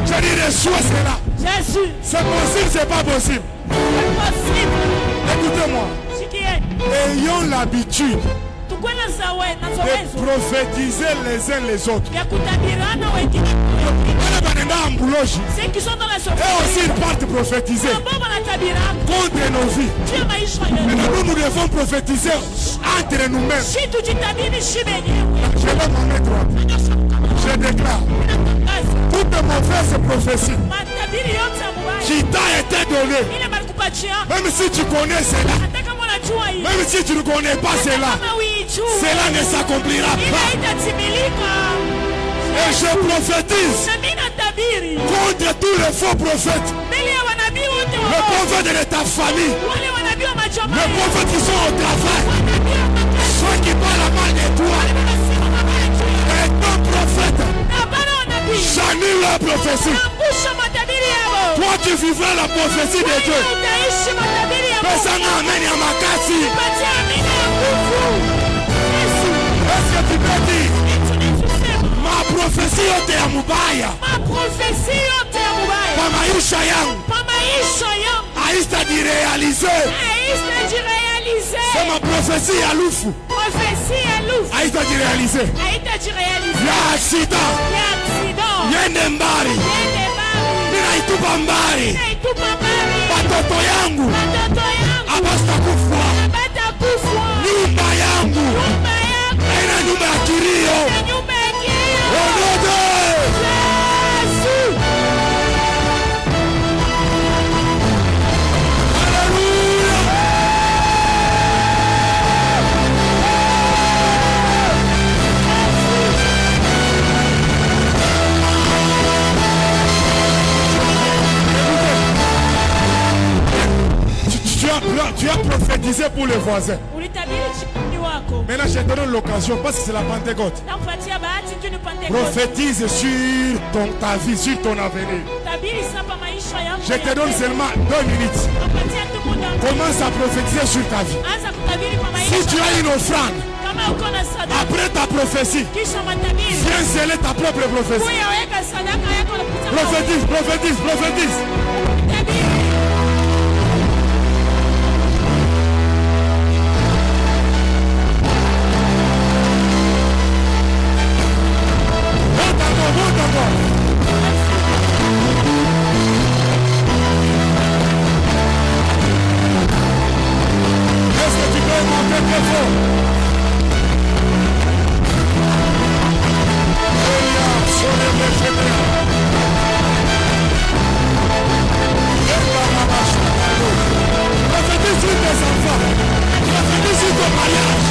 Je dis reçois cela. Jésus, C'est possible, c'est pas possible. impossible. Écoutez-moi. Sikieni. Ayons l'habitude Tukuwe na de zoezo prophétiser les uns les autres. ya kutabirana wengine Wale banenda ambuloji. ceux qui sont dans la Et aussi ils partent prophétiser ambao wanatabirana contre nos vies. juu ya maisha yetu. Mais nous devons prophétiser entre nous-mêmes. Shi tujitabiri shi wenyewe. Je vais m'en mettre droit. Je déclare toute mauvaise prophétie Matabiri yote ya mubaya qui t'a été donnée, ile balikupatia même si tu connais cela, hata kama unajua hiyo même si tu ne connais pas cela, kama uijue cela ne s'accomplira ile pas. itatimilika. Et je prophétise Na mimi natabiri contre tous les faux prophètes, mbele ya wanabii wote les wa prophètes de ta famille, wale wanabii wa les majamaa prophètes qui sont au travail, wanabii wa makazi ceux qui parlent mal de toi, wanasema mabaya juu ya et ton prophète, na bana wanabii j'annule la prophétie. angusha matabiri yao. Toi tu vivras la prophétie de Dieu. Utaishi matabiri ya Pesa na amen ya makasi. Patia amina ya nguvu. Yesu, Est-ce que tu peux dire tunachosema ma prophétie yote ya mubaya maprofesi yote ya mubaya kwa maisha yangu kwa maisha yangu haitajirealize? haitajirealize. Sema prophétie ya lufu Profesi ya lufu haitajirealize. haitajirealize. Ya accident Ya accident yende mbali, yende mbali ninaitupa mbali. naitupa mbali Watoto yangu watoto yangu hawatakufa. batakufa. Nyumba yangu Nyumba yangu haina nyumba ya kilio. na nyumba ya kilio. Ondoke. Yesu. Haleluya. Tu as prophétisé pour les voisins. Ulitabiri chini wako. Maintenant, je te donne l'occasion parce que c'est la Pentecôte. Nakupatia bahati njoo ni Pentecoste. Prophétise sur ta vie, sur ton avenir. Je te donne seulement 2 minutes. Commence à prophétiser sur ta vie. Si tu as une offrande, après ta prophétie, viens sceller ta propre prophétie. Prophétise, prophétise, prophétise. Est-ce que tu peux monter très fort? Prophétise sur tes enfants. Prophétise sur ton mariage.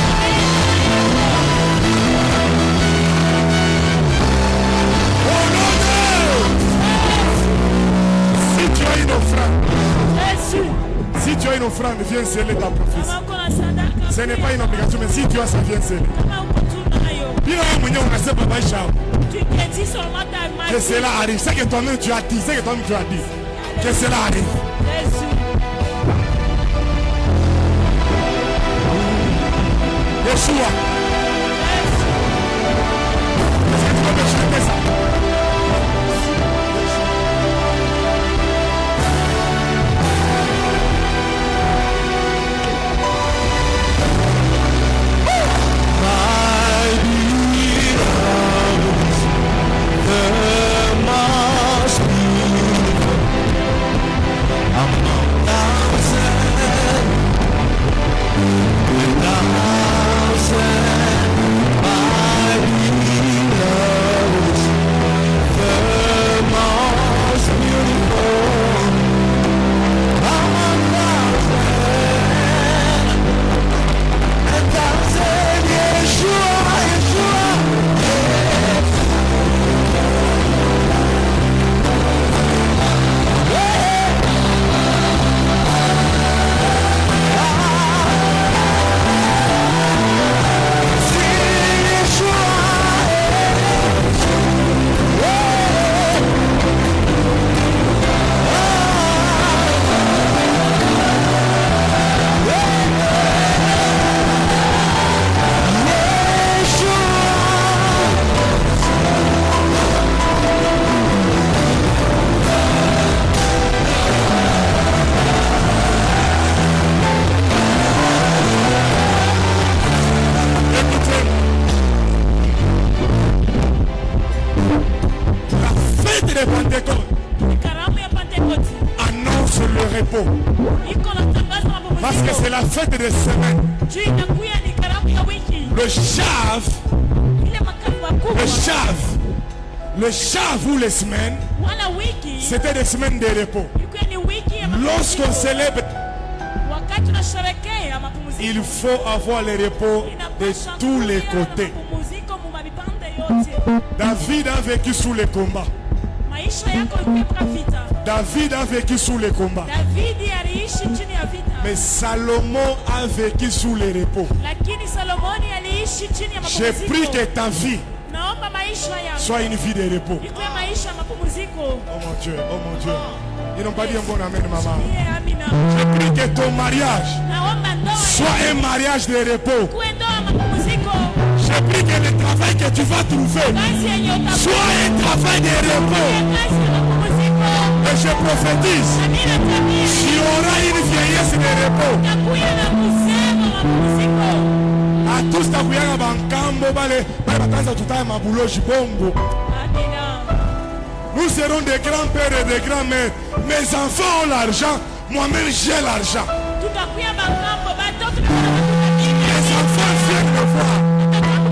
Oh non! Si tu as une offrande, si tu as une offrande, viens sceller ta prophétie. Ce n'est pas une obligation, mais si tu as ça, viens sceller. Que cela arrive. C'est que toi-même tu as dit. C'est que toi-même tu as dit. Que cela arrive. Yeshua. Est-ce que tu peux me chanter ça? Annonce le repos. Parce que c'est la fête des semaines. Le chav ou les semaines, c'était des semaines de repos. Lorsqu'on célèbre, il faut avoir le repos de tous les côtés. David a vécu sous les combats. David a vécu sous les combats. Mais Salomon a vécu sous les repos. J'ai pris que ta vie soit une vie de repos. Oh mon Dieu, oh mon Dieu. Ils n'ont pas dit un bon amen, maman. J'ai pris que ton mariage soit un mariage de repos. J'ai pris que le travail que tu vas trouver soit un travail de repos. Et je prophétise, tu auras une vieillesse de repos. À tous, ta bouillane bankambo, nous serons des grands-pères et des grands-mères. Mes enfants ont l'argent, moi-même j'ai l'argent. Les enfants viennent me voir.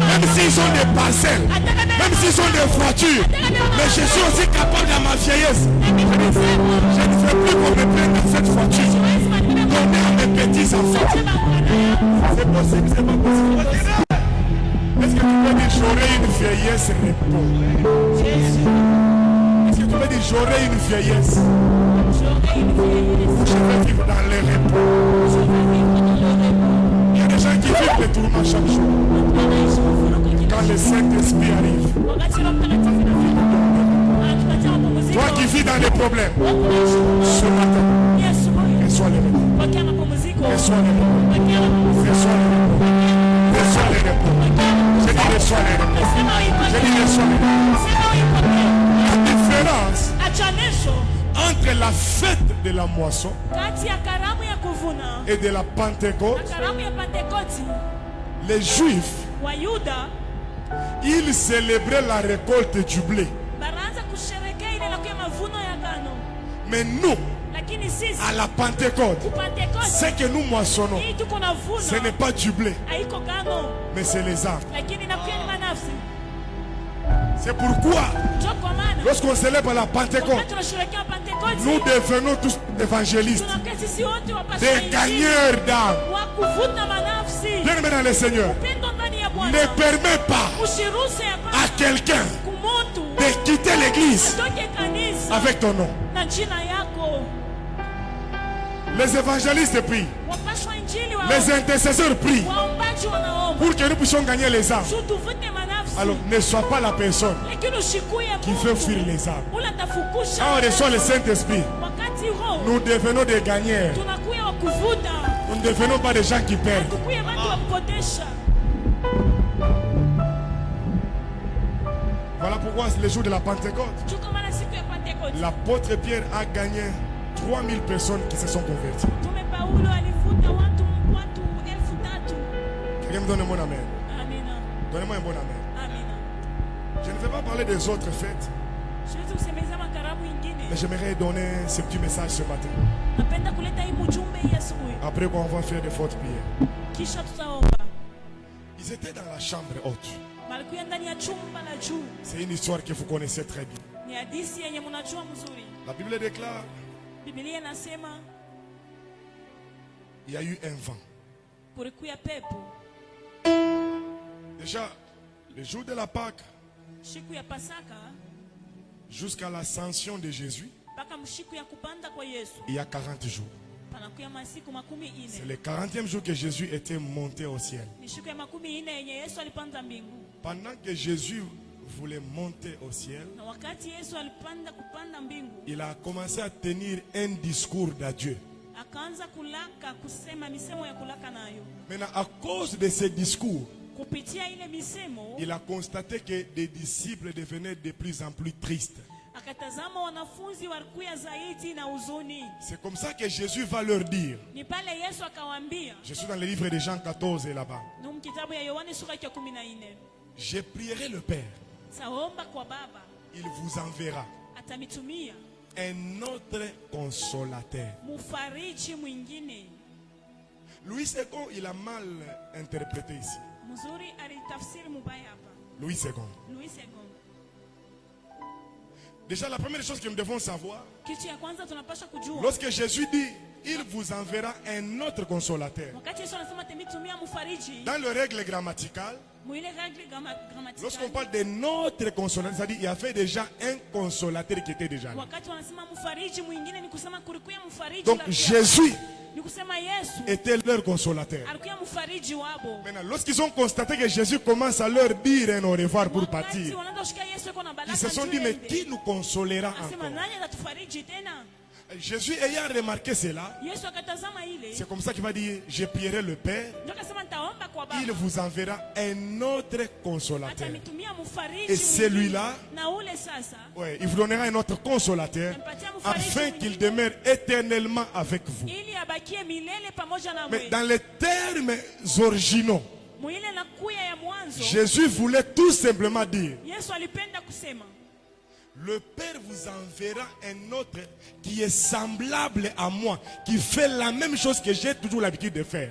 Même s'ils ont des parcelles, même s'ils ont des voitures, mais je suis aussi capable dans ma vieillesse. Je ne veux plus qu'on me prenne dans cette voiture. Donner à mes petits enfants. C'est possible, c'est pas possible. Est-ce que tu peux dire j'aurai une vieillesse repos? Est-ce que tu peux dire j'aurai une vieillesse? Je vais vivre dans les repos. Il y a des gens qui vivent les tourments chaque jour. Quand le Saint-Esprit arrive, Toi qui vis dans les problèmes, ce matin, reçois les repos. Reçois les repos. Reçois les repos. Reçois les repos. Je dis reçois les repos. Je dis reçois les repos. La différence entre la fête de la moisson et de la Pentecôte, les Juifs, ils célébraient la récolte du blé. Mais nous, à la Pentecôte, ce que nous moissonnons, ce n'est pas du blé, mais c'est les âmes. C'est pourquoi, lorsqu'on célèbre la Pentecôte, nous devenons tous évangélistes, des gagneurs d'âmes. Bien-aimé dans le Seigneur, ne permets pas à quelqu'un de quitter l'église avec ton nom. Les évangélistes prient, les intercesseurs prient pour que nous puissions gagner les âmes. Alors ne sois pas la personne qui veut fuir les âmes. Quand on reçoit le Saint-Esprit, nous devenons des gagnants. Nous ne devenons pas des gens qui perdent. Voilà pourquoi le jour de la Pentecôte, l'apôtre Pierre a gagné 3000 personnes qui se sont converties. Quelqu'un me donne un bon amen. Donnez-moi un bon amen. Je ne vais pas parler des autres fêtes, mais j'aimerais donner ce petit message ce matin. Après qu'on va faire des fortes prières. Ils étaient dans la chambre haute. C'est une histoire que vous connaissez très bien. La Bible déclare, il y a eu un vent. Déjà, le jour de la Pâque, jusqu'à l'ascension de Jésus, il y a 40 jours. C'est le 40e jour que Jésus était monté au ciel. Pendant que Jésus voulait monter au ciel, il a commencé à tenir un discours d'adieu. Maintenant, à cause de ce discours, il a constaté que les disciples devenaient de plus en plus tristes. C'est comme ça que Jésus va leur dire. Je suis dans le livre de Jean 14 et là-bas. Je prierai le Père. Il vous enverra un autre consolateur. Louis II, il a mal interprété ici. Louis II. Déjà, la première chose que nous devons savoir, lorsque Jésus dit, il vous enverra un autre consolateur. Dans le règle grammaticale, lorsqu'on parle de notre consolateur, c'est-à-dire qu'il y avait déjà un consolateur qui était déjà là. Donc Jésus était leur consolateur. Maintenant, lorsqu'ils ont constaté que Jésus commence à leur dire un au revoir pour partir, ils se sont dit, mais qui nous consolera encore? Jésus ayant remarqué cela, c'est comme ça qu'il va dire, je prierai le Père, il vous enverra un autre consolateur. Et celui-là, ouais, il vous donnera un autre consolateur afin qu'il demeure éternellement avec vous. Mais dans les termes originaux, Jésus voulait tout simplement dire, le Père vous enverra un autre qui est semblable à moi, qui fait la même chose que j'ai toujours l'habitude de faire.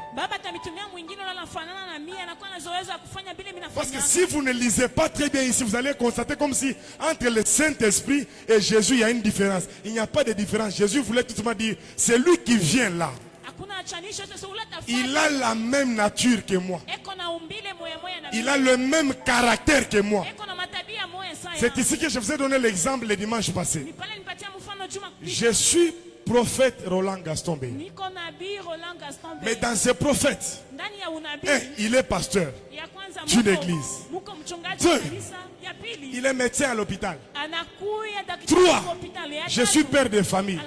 Parce que si vous ne lisez pas très bien ici, vous allez constater comme si entre le Saint-Esprit et Jésus, il y a une différence. Il n'y a pas de différence. Jésus voulait tout simplement dire, c'est lui qui vient là. Il a la même nature que moi. Il a le même caractère que moi. C'est ici que je vous ai donné l'exemple le dimanche passé. Je suis prophète Roland Gaston Béni. Mais dans ce prophète, il est pasteur. d'une église. Deux, il est médecin à l'hôpital. 3, je suis père de famille.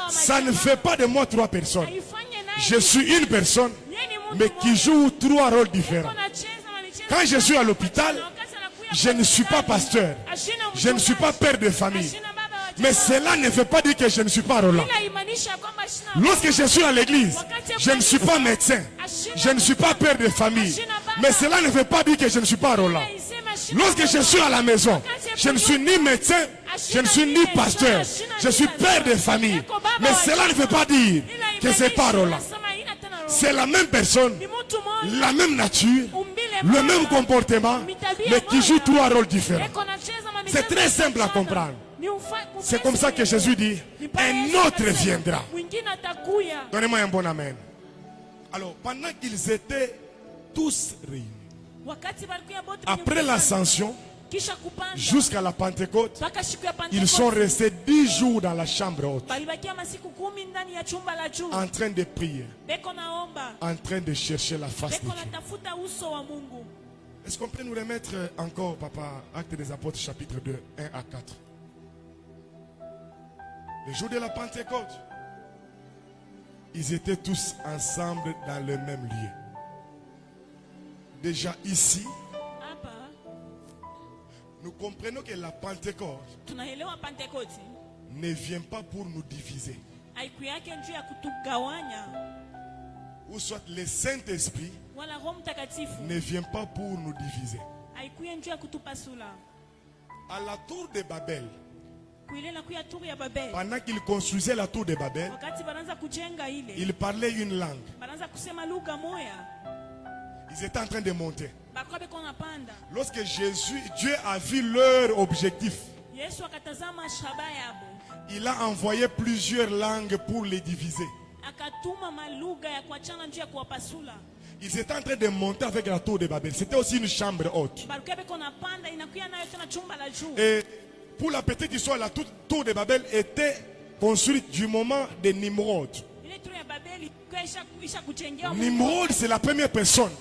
Ça ne fait pas de moi 3 personnes. Je suis une personne, mais qui joue 3 rôles différents. Quand je suis à l'hôpital, je ne suis pas pasteur. Je ne suis pas père de famille. Mais cela ne veut pas dire que je ne suis pas Roland. Lorsque je suis à l'église, je ne suis pas médecin. Je ne suis pas père de famille. Mais cela ne veut pas dire que je ne suis pas Roland. Lorsque je suis à la maison, je ne suis ni médecin, je ne suis ni pasteur. Je suis père de famille. Mais cela ne veut pas dire que ce n'est pas Roland. C'est la même personne, la même nature, le même comportement, mais qui joue 3 rôles différents. C'est très simple à comprendre. C'est comme ça que Jésus dit, un autre viendra. Donnez-moi un bon amen. Alors, pendant qu'ils étaient tous réunis, après l'ascension, jusqu'à la Pentecôte, ils sont restés 10 jours dans la chambre haute, en train de prier, en train de chercher la face de Dieu. Est-ce qu'on peut nous remettre encore, papa, Actes des Apôtres, chapitre 2, 1 à 4? Le jour de la Pentecôte, ils étaient tous ensemble dans le même lieu. Déjà ici, nous comprenons que la Pentecôte ne vient pas pour nous diviser. Ou soit le Saint-Esprit ne vient pas pour nous diviser. À la tour de Babel, pendant qu'ils construisaient la tour de Babel, ils parlaient une langue. Ils étaient en train de monter. Lorsque Dieu a vu leur objectif, il a envoyé plusieurs langues pour les diviser. Ils étaient en train de monter avec la tour de Babel. C'était aussi une chambre haute. Et pour la petite histoire, la tour de Babel était construite du moment de Nimrod. Nimrod, c'est la première personne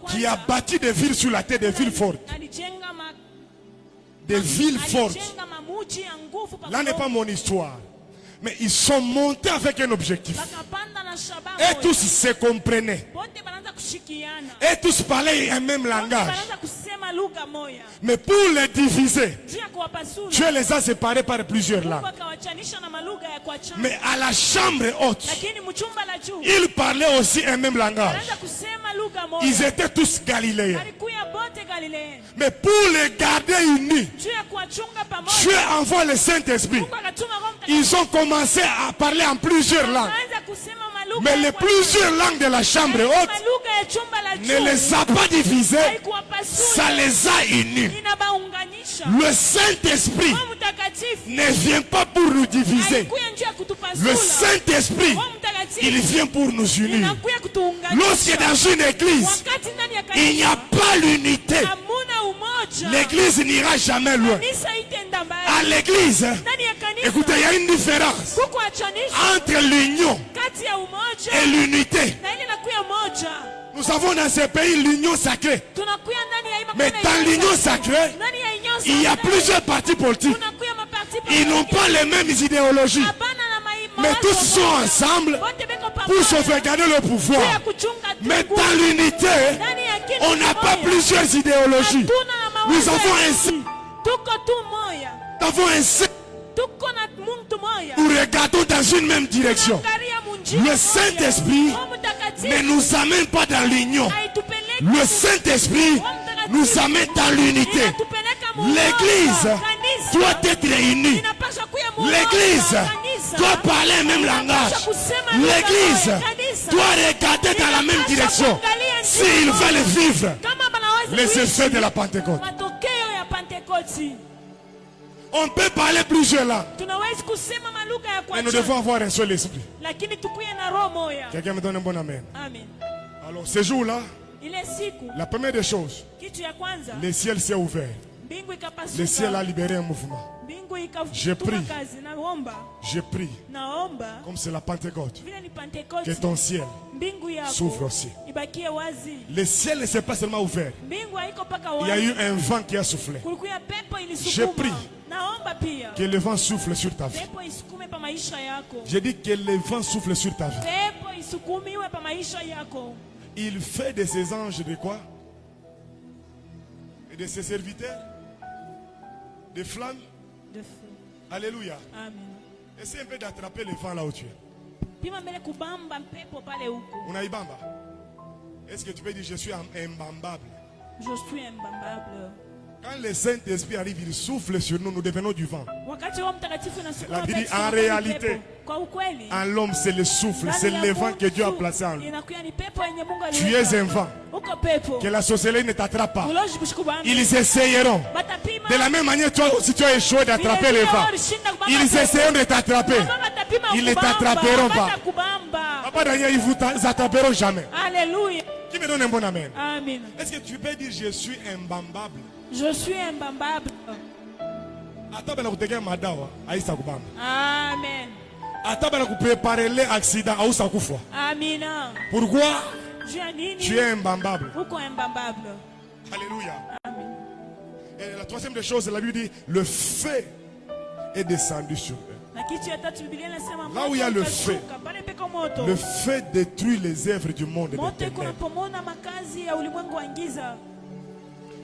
qui a bâti des villes sur la terre, des villes fortes. Des villes fortes. Là n'est pas mon histoire. Mais ils sont montés avec un objectif. Et tous se comprenaient. Et tous parlaient un même langage. Mais pour les diviser, Dieu les a séparés par plusieurs langues. Mais à la chambre haute, ils parlaient aussi un même langage. Ils étaient tous galiléens. Mais pour les garder unis, Dieu envoie le Saint-Esprit. Ils ont commencé à parler en plusieurs langues. Mais les plusieurs langues de la chambre haute ne les a pas divisés, ça les a unis. Le Saint-Esprit ne vient pas pour nous diviser. Le Saint-Esprit, il vient pour nous unir. Lorsque dans une église, il n'y a pas l'unité, l'église n'ira jamais loin. À l'église, écoutez, il y a une différence entre l'union et l'unité. Nous avons dans ce pays l'union sacrée. Mais dans l'union sacrée, il y a plusieurs partis politiques. Ils n'ont pas les mêmes idéologies. Mais tous sont ensemble pour sauvegarder le pouvoir. Mais dans l'unité, on n'a pas plusieurs idéologies. Nous avons un seul. Nous regardons dans une même direction. Le Saint-Esprit ne nous amène pas dans l'union. Le Saint-Esprit nous amène dans l'unité. L'église doit être réunie. L'église doit parler le même langage. L'église doit regarder dans la même direction. S'ils veulent vivre les effets de la Pentecôte. On peut parler plusieurs langues. Mais nous devons avoir un seul esprit. Quelqu'un me donne un bon amen. Alors ce jour-là, la première des choses, le ciel s'est ouvert. Mbingu ikapasuka. Le ciel a libéré un mouvement. Mbingu Je prie. ikatuma kazi. Naomba. Je prie, Naomba. comme c'est la Pentecôte, Vile ni Pentecote. que ton ciel Mbingu yako s'ouvre aussi. ibakie wazi. Le ciel ne s'est pas seulement ouvert. Mbingu haiko paka Il y a wazi. eu un vent qui a soufflé. Kulikuya pepo Je ilisukuma. prie. Naomba pia. Que le vent souffle sur ta vie. Pepo isukume pa maisha yako. J'ai dit que le vent souffle sur ta vie. Pepo isukumiwe pa maisha yako. Il fait de ses anges de quoi? Et de ses serviteurs des flammes. De feu. Alléluia. Amen. Essaye un peu d'attraper le vent là où tu es. Pima mbele kubamba pepo pale huko. Unaibamba. Est-ce que tu peux dire je suis imbambable? Je suis imbambable. Quand le Saint-Esprit arrive, il souffle sur nous, nous devenons du vent. Wakati Roho Mtakatifu inasukuma La Bible dit, pepo, en pepo, réalité, kwa ukweli En l'homme, c'est le souffle, ndani c'est ya le vent que Dieu a mtu placé en lui. inakuya ni pepo yenye Mungu Tu aliweka. es un vent. Uko pepo. Que la sorcellerie ne t'attrape pas. Uloji bushikubanga. Ils essayeront. Batapima. De la même manière, toi aussi, tu as échoué d'attraper le vent. Ils essaieront de t'attraper. Ils ne t'attraperont pas. Papa Daniel, ils ne vous attraperont jamais. Alléluia. Qui me donne un bon amen? Amen. Est-ce que tu peux dire je suis imbambable? Je suis imbambable. Attends, ben, on madawa, aïssa kubamba. Amen. Attends, ben, on préparer l'accident, aoussa kufwa. Amina. Pourquoi? Nini? Tu es imbambable. Uko imbambable. Alléluia. Amen. Et la troisième des choses, la Bible dit, le feu est descendu sur eux. Na kitu ya tatu Biblia inasema Là où il y a le feu, pale peko moto. le feu détruit les œuvres du monde des Moto iko ténèbres. napomona makazi ya ulimwengu wa giza.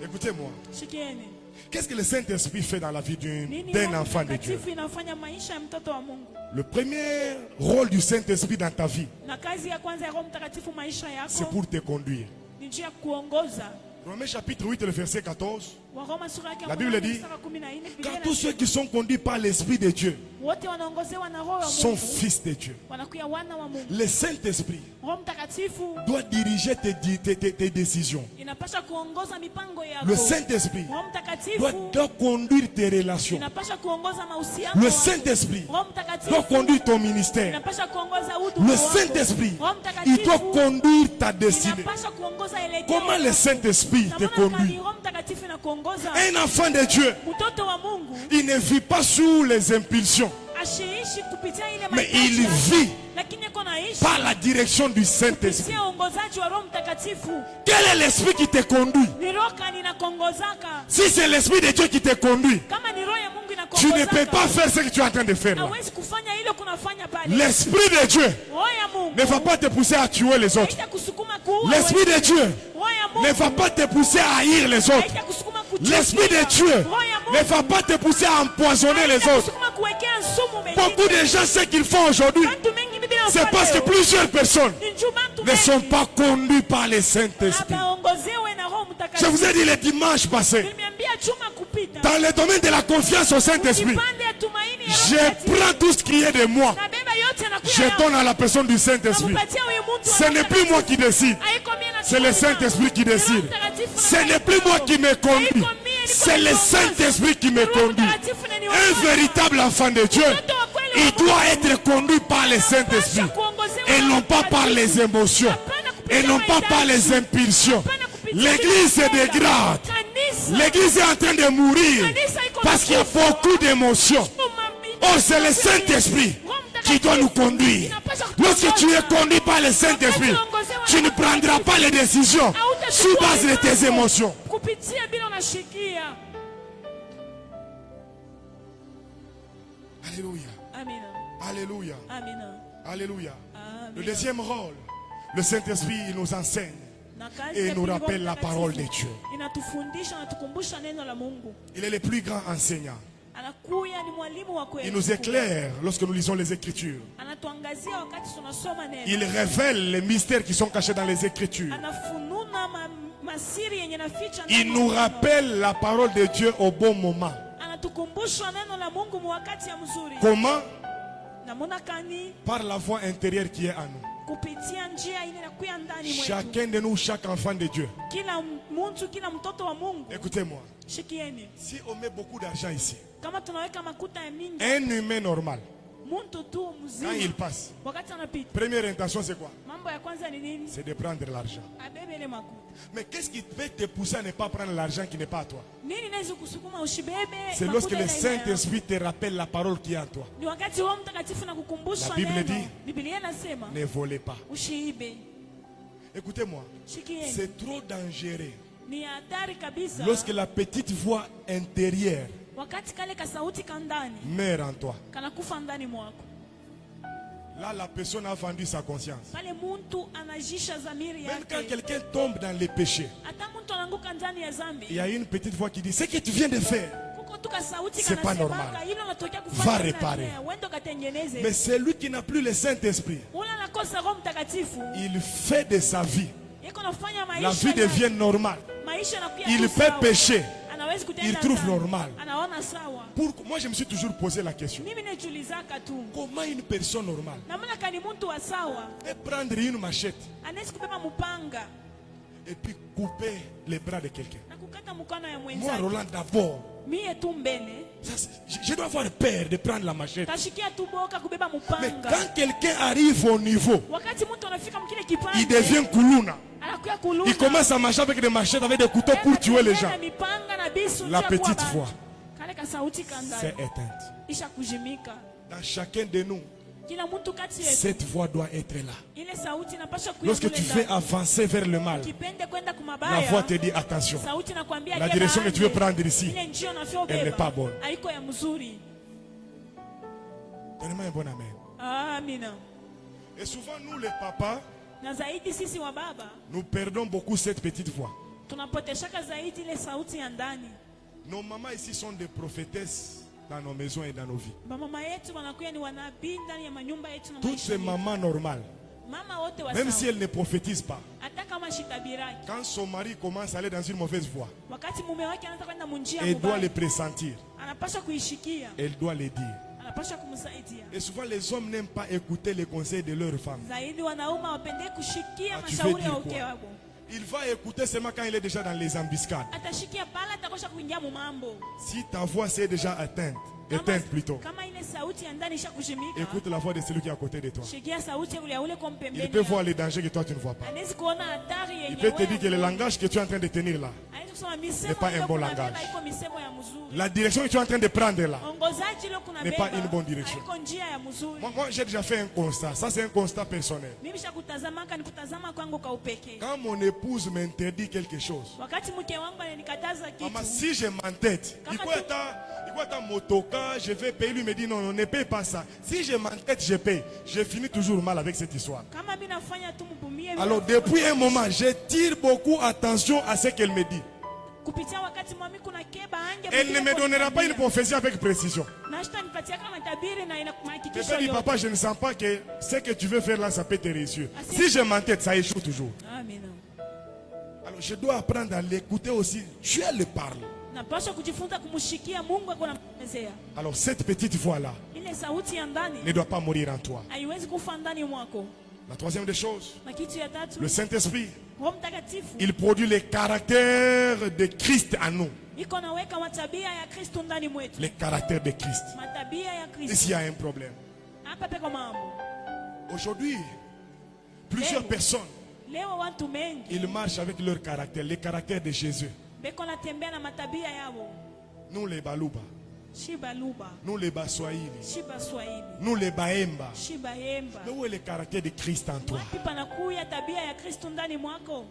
Écoutez-moi, Shikieni. qu'est-ce que le Saint-Esprit fait dans la vie Nini d'un Roho enfant de Dieu? Mtakatifu inafanya maisha ya mtoto wa Mungu? Le premier rôle du Saint-Esprit dans ta vie, Na kazi ya kwanza ya Roho Mtakatifu maisha c'est yako pour te conduire. ni njia ya kuongoza. Romains chapitre 8, le verset 14. Waroma sura yake ya La Bible 8 dit, mstari wa 14, Biblia Car tous ceux qui sont conduits par l'Esprit de Dieu wote wanaongozewa na Roho wa sont Mungu fils de Dieu. wanakuwa wana wa Mungu. Le Saint-Esprit Roho Mtakatifu doit diriger tes décisions. inapasha kuongoza mipango yako. Le Saint-Esprit Roho Mtakatifu doit conduire tes relations. inapasha kuongoza mahusiano. Le yako. Saint-Esprit Roho Mtakatifu doit conduire ton ministère. inapasha kuongoza huduma Le wako. Saint-Esprit, Roho il doit Mtakatifu conduire ta destinée. inapasha kuongoza elekeo. Comment le yako. Saint-Esprit te Namona kama conduit? ni Roho Mtakatifu inakuongoza. Un enfant de Dieu, Mtoto wa Mungu il ne vit pas sous les impulsions, ashiishi kupitia ile mais mahitaji il yake, vit lakini yuko naishi par la direction du Saint-Esprit. kupitia uongozaji wa Roho Mtakatifu. Quel est l'esprit qui te conduit? Ni roho gani inakuongozaka? Si c'est l'esprit de Dieu qui te conduit, Kama ni roho ya Mungu tu ne peux pas inakuongozaka, faire ce que tu es en train de faire là. hawezi kufanya ile kunafanya pale. L'esprit de Dieu Roho ya Mungu ne va pas te pousser à tuer les autres. haitakusukuma kuua L'esprit de wengine. Dieu Roho ya ne Mungu va pas te pousser à haïr les autres. haitakusukuma kuchukia. L'esprit de Dieu Roho ya Mungu ne va pas te pousser à empoisonner les autres. haitakusukuma kuwekea sumu wengine. Beaucoup de gens, ce qu'ils font aujourd'hui, Watu wengi Biblia c'est inasema parce que leo, plusieurs personnes ni juu watu ne sont wengi pas conduits par le Saint-Esprit. hawaongozewe na Roho Je Mtakatifu. vous ai dit le dimanche passé, Nimeambia chuma kupita. dans le domaine de la confiance au Saint-Esprit, Kipande ya tumaini ya Roho je Mtakatifu. prends tout ce qui est de moi, Nabeba yote na je donne à la personne du Saint-Esprit. namupatia huyu mtu wa Ce Roho n'est plus moi qui décide, Haiko mie na c'est le chuma. Saint-Esprit qui Ni Roho décide. Mtakatifu na Ce n'est plus moi qui me conduis, Haiko mie, ni c'est le Roho Saint-Esprit qui me Roho conduit. Mtakatifu na ni Un waongoza. véritable enfant de Dieu, Mtoto wa kweli wa il Mungu doit être conduit par le Saint-Esprit anapaswa kuongozewa et na non Roho pas par les Mtakatifu. émotions Hapana kupitia et non pas par mahitaji. les impulsions. Hapana kupitia L'église se mahitaji. dégrade. Kanisa. L'église est en train de mourir Kanisa iko parce qu'il y a nakufa. beaucoup d'émotions. Umami- Oh, c'est le Saint-Esprit qui doit nous conduire. Lorsque tu es conduit par le Saint-Esprit, tu ne prendras pas les décisions sur base de tes émotions. kupitia bila unashikia. Alléluia. Amina. Alléluia. Amina. Alléluia. Amina. Le deuxième rôle, le Saint-Esprit il nous enseigne Na kazi et ya nous pili, rappelle Roho la parole de Mtakatifu Dieu. inatufundisha na tukumbusha neno la Mungu. Il est le plus grand enseignant. Anakuya ni mwalimu wa kweli. Il nous éclaire lorsque nous lisons les Écritures. Anatuangazia wakati tunasoma neno. Il révèle les mystères qui sont cachés dans les Écritures. Anafununa masiri yenye naficha Il ndani nous ya neno. rappelle la parole de Dieu au bon moment. Anatukumbusha neno la Mungu mwakati ya mzuri. Comment? Namuna kani Par la voix intérieure qui est en nous. kupitia njia ile inakuya ndani mwetu. Chacun de nous, chaque enfant de Dieu. Kila mtu, kila mtoto wa Mungu. Écoutez-moi. Shikieni. Si on met beaucoup d'argent ici, Kama tunaweka makuta ya mingi, un humain normal, Muntu tu Quand mzima. il passe, Wakati anapita. première intention c'est quoi? Mambo ya kwanza ni nini? C'est de prendre l'argent. Abebe ile makuta. Mais qu'est-ce qui peut te pousser à ne pas prendre l'argent qui n'est pas à toi? Nini naweza kusukuma usibebe? C'est lorsque makuta le ile ile. Saint-Esprit te rappelle la parole qui est en toi. Ni wakati Roho Mtakatifu na kukumbusha La Bible neno. dit, Biblia inasema Ne volez pas. usiibe. Écoutez-moi, Shikieni. c'est trop dangereux. Ni hatari kabisa. Lorsque la petite voix intérieure Wakati kale ka sauti ka ndani meurt en toi, kanakufa ndani mwako. là la personne a vendu sa conscience. Pale muntu anajisha dhamiri Même quand yake. quelqu'un tombe dans les péchés, Hata muntu anaanguka ndani ya dhambi. il y a une petite voix qui dit, ce que tu viens de faire, Kuko tu ka sauti C'est pas kanasemaka, normal. hilo natokea Va kufanya réparer. Wendo katengeneze. mais celui qui n'a plus le Saint-Esprit, Ula nakosa Roho Mtakatifu. il fait de sa vie, Yeko nafanya la maisha. vie devient normale. Maisha yanakuwa Il tu peut sawa. pécher. Anawezi kutenda Il trouve dhambi. normal. Anaona sawa. Moi, je me suis toujours posé la question. Mimi najiulizaka tu. Comment une personne normale Namna kani muntu wa sawa peut prendre une machette anaweza kubeba mpanga et puis couper les bras de quelqu'un? na kukata mkono ya Moi, mwenzake. Roland, d'abord, Mie tu mbele je dois avoir peur de prendre la machette. tashikia tu boka kubeba Mais mpanga. quand quelqu'un arrive au niveau, Wakati mtu anafika mkile kipande il devient kuluna. anakuya kuluna. Il commence à marcher avec des machettes, avec des couteaux pour tuer les gens. Na mipanga na bisu La tia petite kwa voix bantu. Kale ka sauti kandani s'est éteinte. isha kujimika. Dans chacun de nous, Kila mtu kati yetu cette voix doit être là. ile sauti inapaswa kuya Lorsque tu kule veux avancer vers le mal, kipende kwenda la kumabaya. voix te dit attention. Sauti nakwambia La geba direction que tu veux anje. prendre ici, Ile njia unafia elle n'est ubeba. pas bonne. Haiko ya mzuri. Donnez-moi un bon amen. Amina. Et souvent, nous les papas, Na zaidi sisi wa baba nous perdons beaucoup cette petite voix. tunapoteshaka zaidi ile sauti ya ndani. Nos mamans ici sont des prophétesses dans nos maisons et dans nos vies. Mama yetu wanakuwa ni wanabii ndani ya manyumba yetu na Toutes maisha ces yetu. mamans normales, Mama wote wa même sawa. si elles ne prophétisent pas, Hata kama shitabiraki. quand son mari commence à aller dans une mauvaise voie, Wakati mume wake anaanza kwenda munjia elle doit mubaya. le pressentir, Anapaswa kuishikia. elle doit le dire. Anapaswa kumsaidia. Et souvent, les hommes n'aiment pas écouter les conseils de leurs femmes. Zaidi wanaume wapende kushikia Ah, tu veux mashauri dire ya uke quoi? wako. Il va écouter seulement quand il est déjà dans les embuscades. Atashikia pala atakosha kuingia mumambo. Si ta voix s'est déjà éteinte plutôt, Kama ile sauti ya ndani isha kushimika. écoute la voix de celui qui est à côté de toi. Shikia sauti ule ule kwa Il mpembeni. peut voir les dangers que toi tu ne vois pas. Anaweza kuona hatari yenye Il peut te wewe dire que le langage que tu es en train de tenir là, Anaweza kusema misemo n'est pas un ile bon kuna langage. beba iko misemo ya mzuri. la direction que tu es en train de prendre là, Ongozaji ile kuna n'est beba. pas une bonne direction. Haiko njia ya mzuri. moi j'ai déjà fait un constat. Ça c'est un constat personnel. Mimi shakutazamaka nikutazama kwangu kwa upekee. Quand mon épouse m'interdit quelque chose, Wakati mke wangu ananikataza maman, kitu. si je m'entête, il faut être motoka, je vais payer. Lui me dit non, on ne paye pas ça. Si je m'entête, je paye. Je finis toujours mal avec cette histoire. Kama mimi nafanya tu mpumie. Alors depuis un moment, je tire beaucoup attention à ce qu'elle me dit. Kupitia wakati mwami kuna keba ange. Elle ne me donnera pas une prophétie avec précision. Na sitanipatia kama tabiri na Je inakuhakikisha peux dire, yote. papa, je ne sens pas que ce que tu veux faire là, ça peut te réussir. Si je m'entête, ça échoue toujours. Amina. Alors je dois apprendre à l'écouter aussi. Dieu le parle. Napaswa kujifunza kumshikia Mungu ako anamwelezea. Alors cette petite voix-là Ile sauti ya ndani ne doit pas mourir en toi. haiwezi kufa ndani mwako. La troisième des choses, Na kitu ya tatu, le Saint-Esprit, Roho Mtakatifu il produit les caractères de Christ en nous. iko naweka matabia ya Kristo ndani mwetu. Les caractères de Christ. Matabia ya Ici, Kristo. il y a un problème. Hapa peko mambo. Aujourd'hui, plusieurs personnes, Leo watu mengi ils marchent avec leur caractère, les caractères de Jésus. beko natembea na matabia yao. Nous les Baluba, Shiba luba, nous les Baswahili, shiba swahili, nous les Baemba. shiba yemba. Mais où est le caractère de Christ en toi? Wapi panakuya tabia ya Kristo ndani mwako?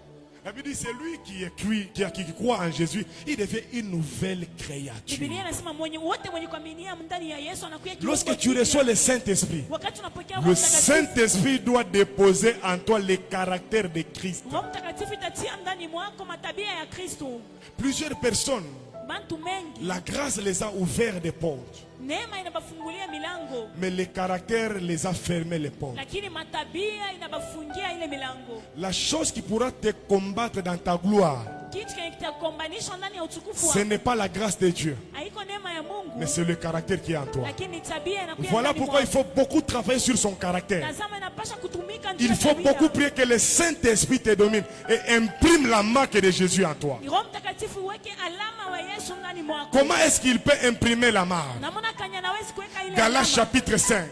La Bible dit, c'est lui qui croit en Jésus, il devient une nouvelle créature. Biblia inasema mwenye wote mwenye kuaminia ndani ya Yesu anakuya kiungo Lorsque tu kipya. reçois le Saint-Esprit, Wakati unapokea Roho le Mtakatifu, Saint-Esprit doit déposer en toi les caractères de Christ. Roho Mtakatifu itatia ndani mwako matabia ya Kristo. Plusieurs personnes, Bantu mengi la grâce les a ouvert des portes, neema inabafungulia milango, mais le caractère les a fermé les portes. lakini matabia inabafungia ile milango. La chose qui pourra te combattre dans ta gloire, Kitu kitakombanisha ndani ya utukufu ce wako n'est pas la grâce de Dieu, haiko neema ya Mungu, mais c'est le caractère qui est en toi. lakini tabia inakuja Voilà ndani pourquoi il mwako. faut beaucoup travailler sur son caractère. Tazama inapasha kutumika njia Il ya faut tabia. beaucoup prier que le Saint-Esprit te domine et imprime la marque de Jésus en toi. Roho Mtakatifu uweke alama wa Yesu ndani mwako. Comment est-ce qu'il peut imprimer la marque? Namona kanya nawezi kuweka ile Galates alama. chapitre 5,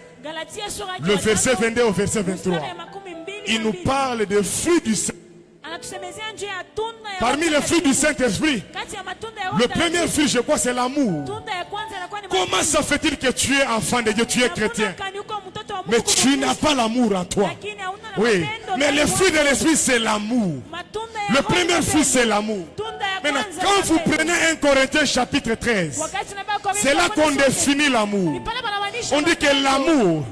le verset 22 au verset 23. Il nous parle des fruits du Saint. Parmi les fruits du Saint-Esprit, le premier fruit, je crois, c'est l'amour. Comment ça fait-il que tu es enfant de Dieu, tu es chrétien, mais tu n'as pas l'amour en toi? Oui, mais le fruit de l'Esprit, c'est l'amour. Le premier fruit, c'est l'amour. Maintenant, quand vous prenez 1 Corinthiens chapitre 13, c'est là qu'on définit l'amour. On dit que l'amour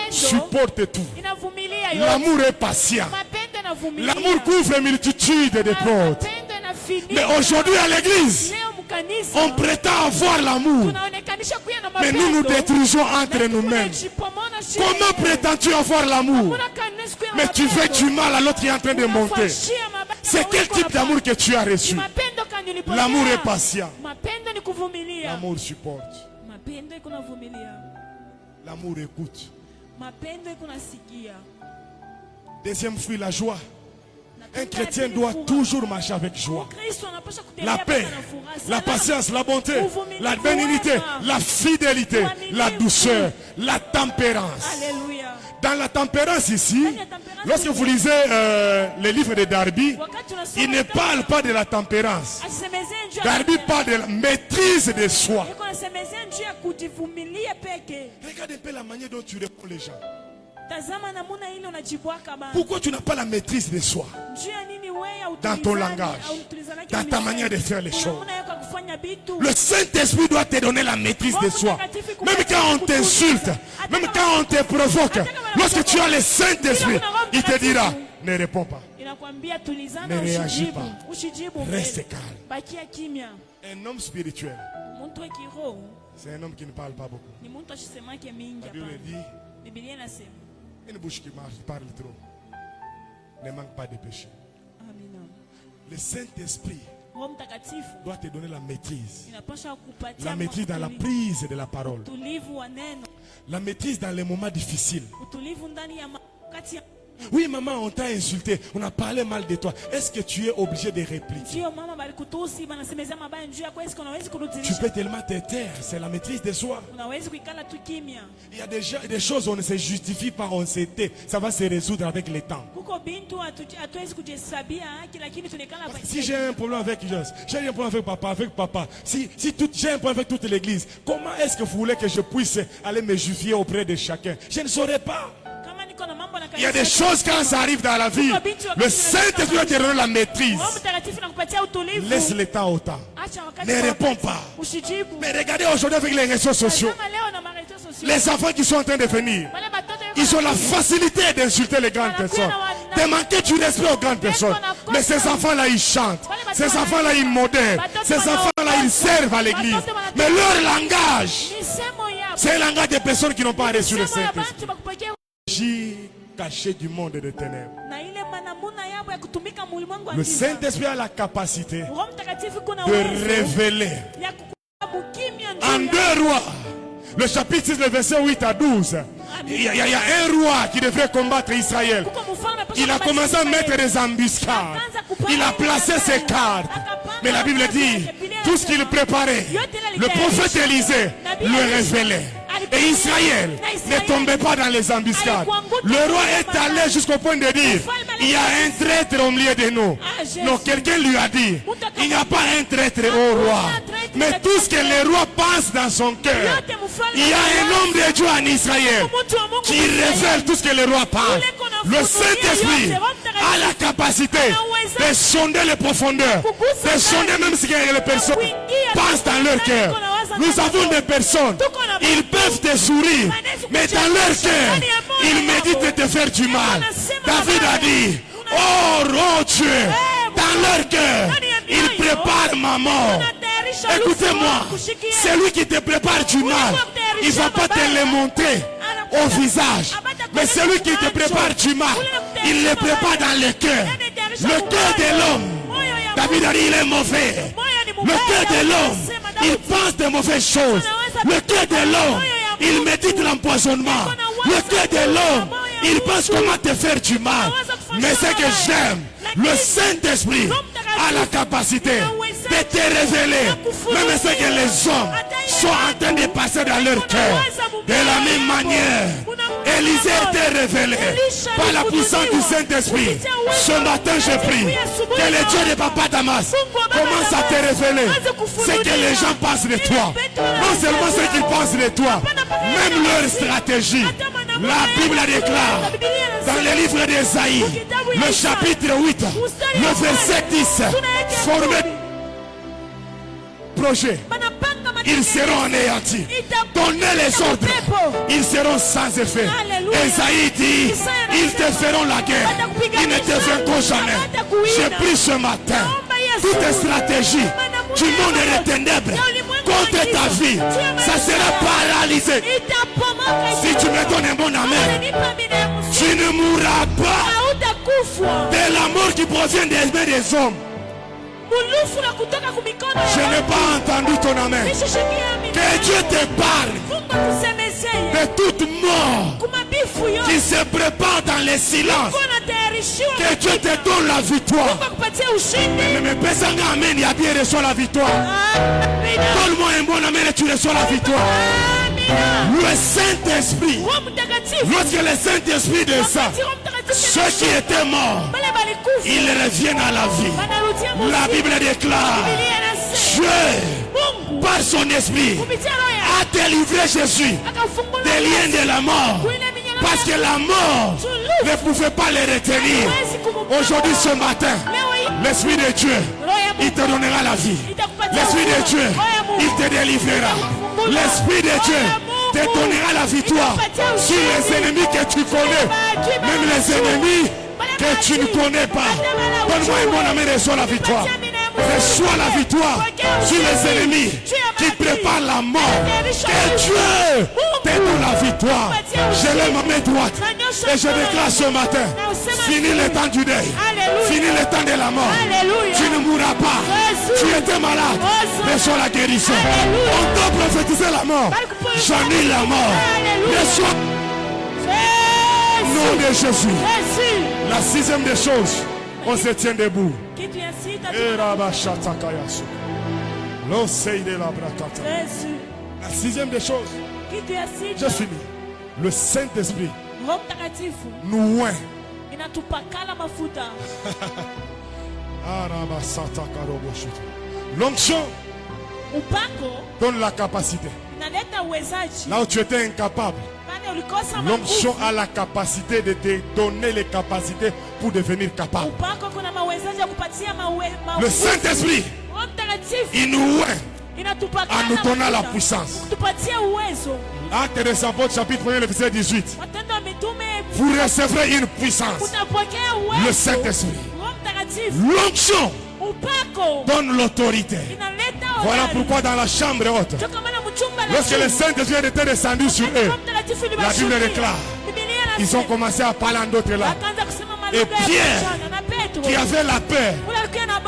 supporte tout. L'amour est patient. L'amour couvre une multitude de portes. Mais aujourd'hui à l'église, on prétend avoir l'amour, mais nous nous détruisons entre nous-mêmes. Comment prétends-tu avoir l'amour, mais tu fais du mal à l'autre qui est en train de monter? C'est quel type d'amour que tu as reçu? L'amour est patient. L'amour supporte. L'amour écoute. Deuxième fruit, la joie. Un chrétien doit toujours marcher avec joie. La paix, la patience, la bonté, la bénignité, la fidélité, la douceur, la tempérance. Dans la tempérance ici, lorsque vous lisez les livres de Darby, il ne parle pas de la tempérance. Darby parle de la maîtrise de soi. Regarde un peu la manière dont tu réponds les gens. Pourquoi tu n'as pas la maîtrise de soi dans ton langage, dans ta manière de faire les choses? Le Saint-Esprit doit te donner la maîtrise de soi. Même quand on t'insulte, même quand on te provoque, lorsque tu as le Saint-Esprit, il te dira, ne réponds pas, ne réagis pas, reste calme. Un homme spirituel, c'est un homme qui ne parle pas beaucoup. La Bible dit, une bouche qui parle trop ne manque pas de péché. Le Saint-Esprit doit te donner la maîtrise. La maîtrise dans la prise de la parole. La maîtrise dans les moments difficiles. Oui, maman, on t'a insulté, on a parlé mal de toi. Est-ce que tu es obligé de répliquer? Tu peux tellement te taire, c'est la maîtrise de soi. Il y a des choses où on ne se justifie pas, on se tait. Ça va se résoudre avec le temps. Si j'ai un problème avec Jésus, j'ai un problème avec papa, si j'ai un problème avec toute l'église, comment est-ce que vous voulez que je puisse aller me justifier auprès de chacun? Je ne saurais pas. Il y a des choses quand ça arrive dans la vie, le Saint-Esprit va te donner la maîtrise. Laisse le temps au temps. Ne réponds pas. Mais regardez aujourd'hui avec les réseaux sociaux, les enfants qui sont en train de venir, ils ont la facilité d'insulter les grandes personnes, de manquer du respect aux grandes personnes. Mais ces enfants-là, ils chantent. Ces enfants-là, ils modèrent. Ces enfants-là, ils servent à l'église. Mais leur langage, c'est le langage des personnes qui n'ont pas reçu le Saint-Esprit. Caché du monde de ténèbres. Le Saint-Esprit a la capacité de révéler. En 2 Rois, le chapitre 6, le verset 8 à 12, il y a un roi qui devrait combattre Israël. Il a commencé à mettre des embuscades. Il a placé ses cartes. Mais la Bible dit, tout ce qu'il préparait, le prophète Élisée le révélait. Et Israël ne tombait pas dans les embuscades. Le roi est allé jusqu'au point de dire, il y a un traître au milieu de nous. Non, quelqu'un lui a dit, il n'y a pas un traître au roi. Mais tout ce que le roi pense dans son cœur, il y a un homme de Dieu en Israël qui révèle tout ce que le roi pense. Le Saint-Esprit a la capacité de sonder les profondeurs, de sonder même ce que les personnes pensent dans leur cœur. Nous avons des personnes, ils peuvent te sourire, mais dans leur cœur, ils méditent de te faire du mal. David a dit, oh Dieu, dans leur cœur, ils préparent ma mort. Écoutez-moi, celui qui te prépare du mal, il ne va pas te le monter au visage. Mais celui qui te prépare du mal, il le prépare dans le cœur. Le cœur de l'homme, David a dit, il est mauvais. Le cœur de l'homme, il pense de mauvaises choses. Le cœur de l'homme, il médite l'empoisonnement. Le cœur de l'homme, il pense comment te faire du mal. Mais ce que j'aime, le Saint-Esprit a la capacité de te révéler même ce que les hommes sont en train de passer dans leur cœur. De la même manière, Élisée était révélé par la puissance du Saint-Esprit. Ce matin, je prie que le Dieu de Papa Damas commence à te révéler ce que les gens pensent de toi. Non seulement ce qu'ils pensent de toi, même leur stratégie. La Bible déclare dans le livre d'Ésaïe, le chapitre 8, le verset 10, formé projet, ils seront anéantis. Donnez les ordres, ils seront sans effet. Ésaïe dit, ils te feront la guerre, ils ne te vaincront jamais. J'ai pris ce matin toute stratégie du monde des ténèbres contre ta vie, ça sera paralysé. Si tu me donnes un bon amen, tu ne mourras pas de la mort qui provient des mains des hommes. Je n'ai pas entendu ton amen. Que Dieu te parle de toute mort qui se prépare dans les silences. Que Dieu te donne la victoire. Mais personne amen, il y a bien reçu la victoire. Donne-moi un bon amen et tu reçois la victoire. Le Saint-Esprit, lorsque le Saint-Esprit descend, ceux qui étaient morts, ils reviennent à la vie. La Bible déclare, Dieu, par son esprit, a délivré Jésus des liens de la mort. Parce que la mort ne pouvait pas les retenir. Aujourd'hui, ce matin, l'Esprit de Dieu, il te donnera la vie. L'Esprit de Dieu, il te délivrera. L'Esprit de Dieu te donnera la victoire sur les ennemis que tu connais. Même les ennemis que tu ne connais pas. Donne-moi un bon amen et reçois la victoire. Reçois la victoire sur les ennemis qui préparent la mort. Que Dieu te donne la victoire. Je lève ma main droite et je déclare ce matin, fini le temps du deuil, fini le temps de la mort. Tu ne mourras pas. Tu étais malade. Reçois la guérison. On doit prophétiser la mort. J'annule la mort. Reçois. Nom de Jésus. La sixième des choses, on se tient debout. La sixième des choses, je finis. Le Saint-Esprit nous oint. L'onction donne la capacité. Là où tu étais incapable, l'onction a la capacité de te donner les capacités pour devenir capable. Le Saint-Esprit, il nous oint en nous donnant la puissance. Actes des Apôtres, chapitre 1, verset 18. Vous recevrez une puissance. Le Saint-Esprit. L'onction donne l'autorité. Voilà pourquoi dans la chambre haute, lorsque le Saint-Esprit était descendu sur eux, la Bible déclare, ils ont commencé à parler en d'autres langues. Et Pierre, qui avait la peur,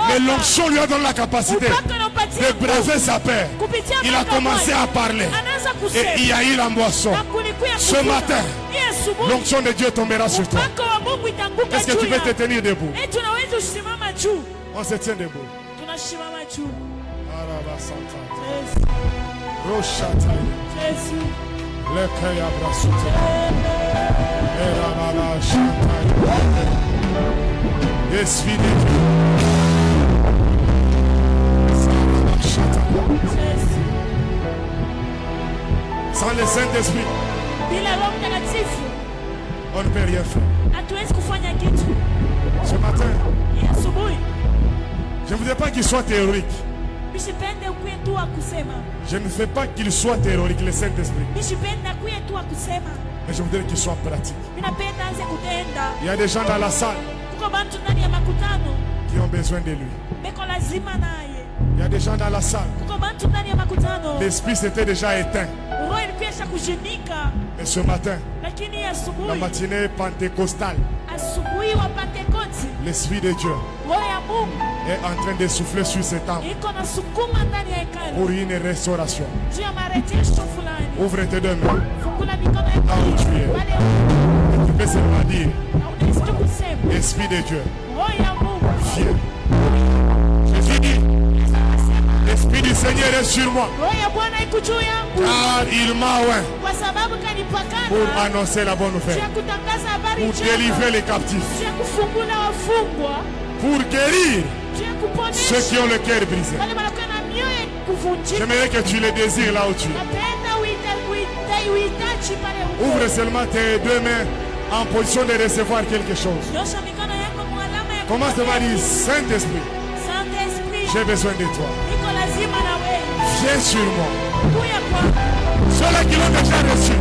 mais l'onction lui a donné la capacité de braver sa peur. Il a commencé à parler. Et il y a eu la moisson. Ce matin, l'onction de Dieu tombera sur toi. Est-ce que tu peux te tenir debout? On se tient debout. Esprit de Dieu. Sans le Saint-Esprit, on ne peut rien faire. Ce matin, je ne voudrais pas qu'il soit théorique. Je ne veux pas qu'il soit théorique, le Saint-Esprit. Mais je voudrais qu'il soit pratique. Il y a des gens dans la salle qui ont besoin de lui. Il y a des gens dans la salle. L'esprit s'était déjà éteint. Et ce matin, la matinée pentecostale, l'Esprit de Dieu est en train de souffler sur cet âme pour une restauration. Ouvre tes deux mains là où tu es. Et tu peux seulement dire, Esprit de Dieu, viens. Je dis, L'Esprit du Seigneur est sur moi. Roho ya Bwana iko juu yangu Car il m'a oint kwa sababu pour kanipakana annoncer la bonne juu nouvelle. ya kutangaza habari Pour njema, délivrer les captifs. juu ya kufungula wafungwa, Pour guérir juu ya ceux kuponesha qui ont le cœur brisé. wale wanakuwa na mioyo kuvunjika. J'aimerais que tu les désires là où tu es. Napenda uhitaji pale uko. Ouvre seulement tes deux mains en position de recevoir quelque chose. Nyosha mikono yako kwa alama ya Commence par dire, kupokea. Saint-Esprit, Saint-Esprit, j'ai besoin de toi. niko lazima na wewe. Viens sur moi. Kuya kwangu. Ceux-là qui l'ont déjà reçu,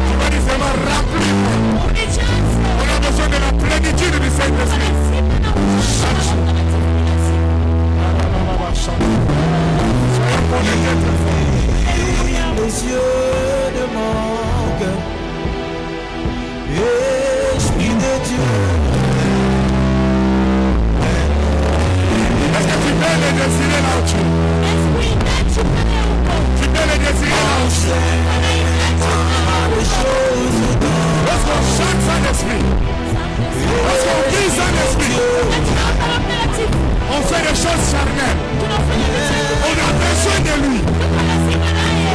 tu vas dire seulement remplis-moi. Unijaze. On a besoin de la plénitude du Saint-Esprit. Lazima na ushirika. Soyons connectés très fort. Les yeux de mon cœur, Esprit de Dieu, Est-ce que tu peux les désirer là où tu es? Uhitaji pale uko. Tu peux les désirer là où tu es. les choses Lorsqu'on chante Saint-Esprit, lorsqu'on crie Saint-Esprit, Tunaomba Roho Mtakatifu. on fait des choses charnelles. Tunafanya vitendo. On a besoin de lui. Tuko lazima naye.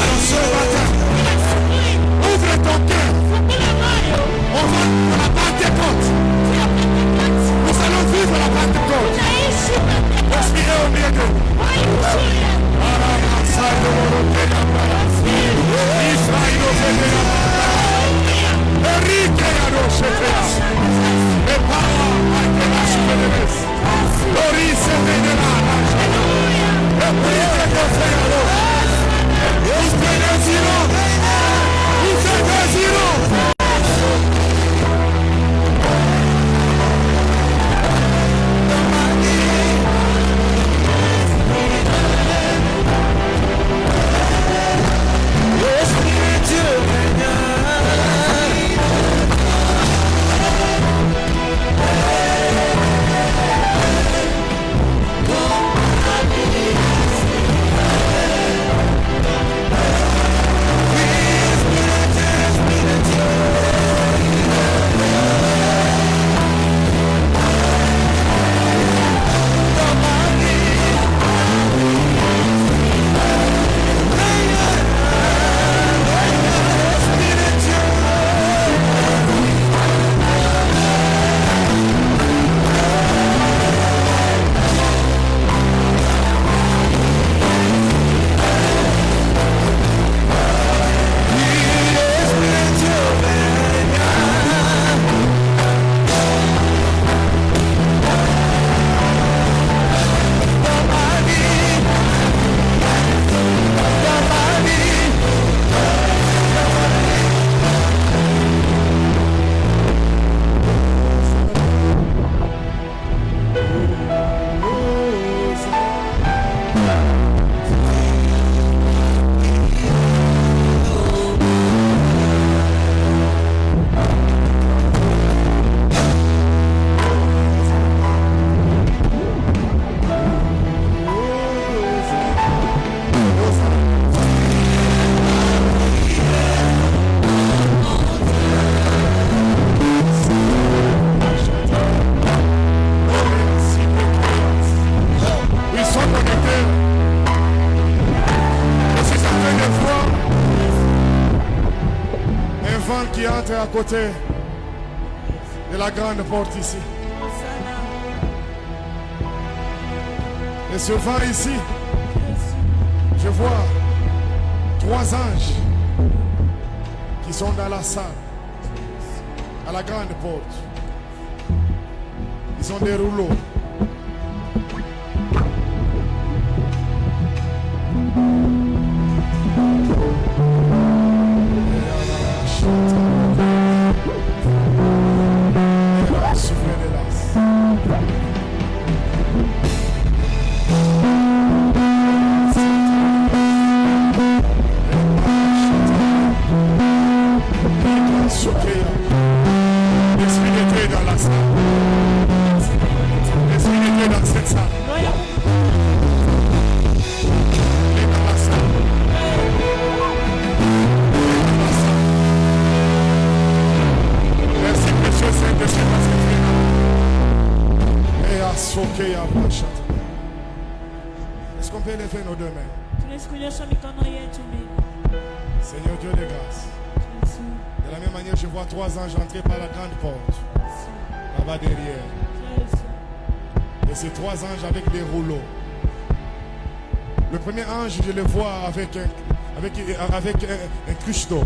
Alors ce matin, Asubuhi, ouvre ton cœur. fungula moyo. On va à la Pentecôte. Tuya Pentekoste. Nous allons vivre la Pentecôte. Tunaishi Pentekoste. L'Esprit est au milieu de nous. Roho yu juu yetu. Israël au Pénéa. Eric et Adoshefea. Et Pawa, Akela Suvedemes. Doris et Vénéla. Et Prive de Féalo. Nous te désirons. Nous te désirons. Esprit de Dieu règne. qui entre à côté de la grande porte ici. Et ce vent ici, je vois 3 anges qui sont dans la salle, à la grande porte. Ils ont des rouleaux. L'Esprit de Dieu est dans la salle. L'Esprit de Dieu est dans cette salle. Il est dans la salle. Merci, précieux Saint-Esprit, parce que tu es là. Et à Soké, à Bachat. qu'on peut lever nos deux mains? Tunaweza kunyosha mikono yetu mbele. Seigneur Dieu de grâce. Yesu, De la même manière, je vois 3 anges entrer par la grande porte, Yesu, là-bas derrière. Yesu. Et ces 3 anges avec des rouleaux. Le premier ange, je le vois avec un cruche d'eau.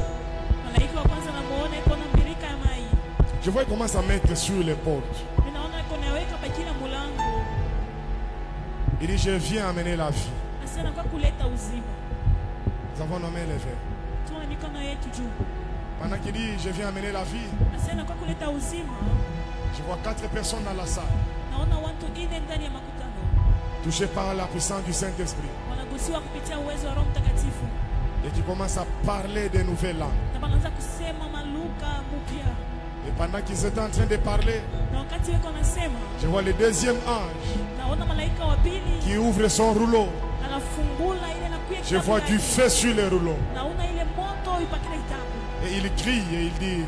Malaika wa kwanza namuona iko na birika ya mai. Je vois qu'il commence à mettre sur les portes. Ninaona iko naweka pa kila mlango. Il dit, je viens amener la vie. Asema kwa kuleta uzima. Nous avons nommé les vers. Tuna mikono yetu juu. Pendant qu'il dit, je viens amener la vie, Asema kwa kuleta uzima. je vois 4 personnes dans la salle, Naona watu ine ndani ya makutano. touchées par la puissance du Saint-Esprit, Wanagusiwa kupitia uwezo wa Roho Mtakatifu. et qui commencent à parler des nouvelles langues. Na wanaanza kusema malugha mpya. Et pendant qu'ils étaient en train de parler, Na wakati weko nasema, je vois le deuxième ange naona malaika wa pili qui ouvre son rouleau. anafungula ile na kuya Je vois du feu sur le rouleau. naona ile moto ipakile kitabu. Et il crie et il dit,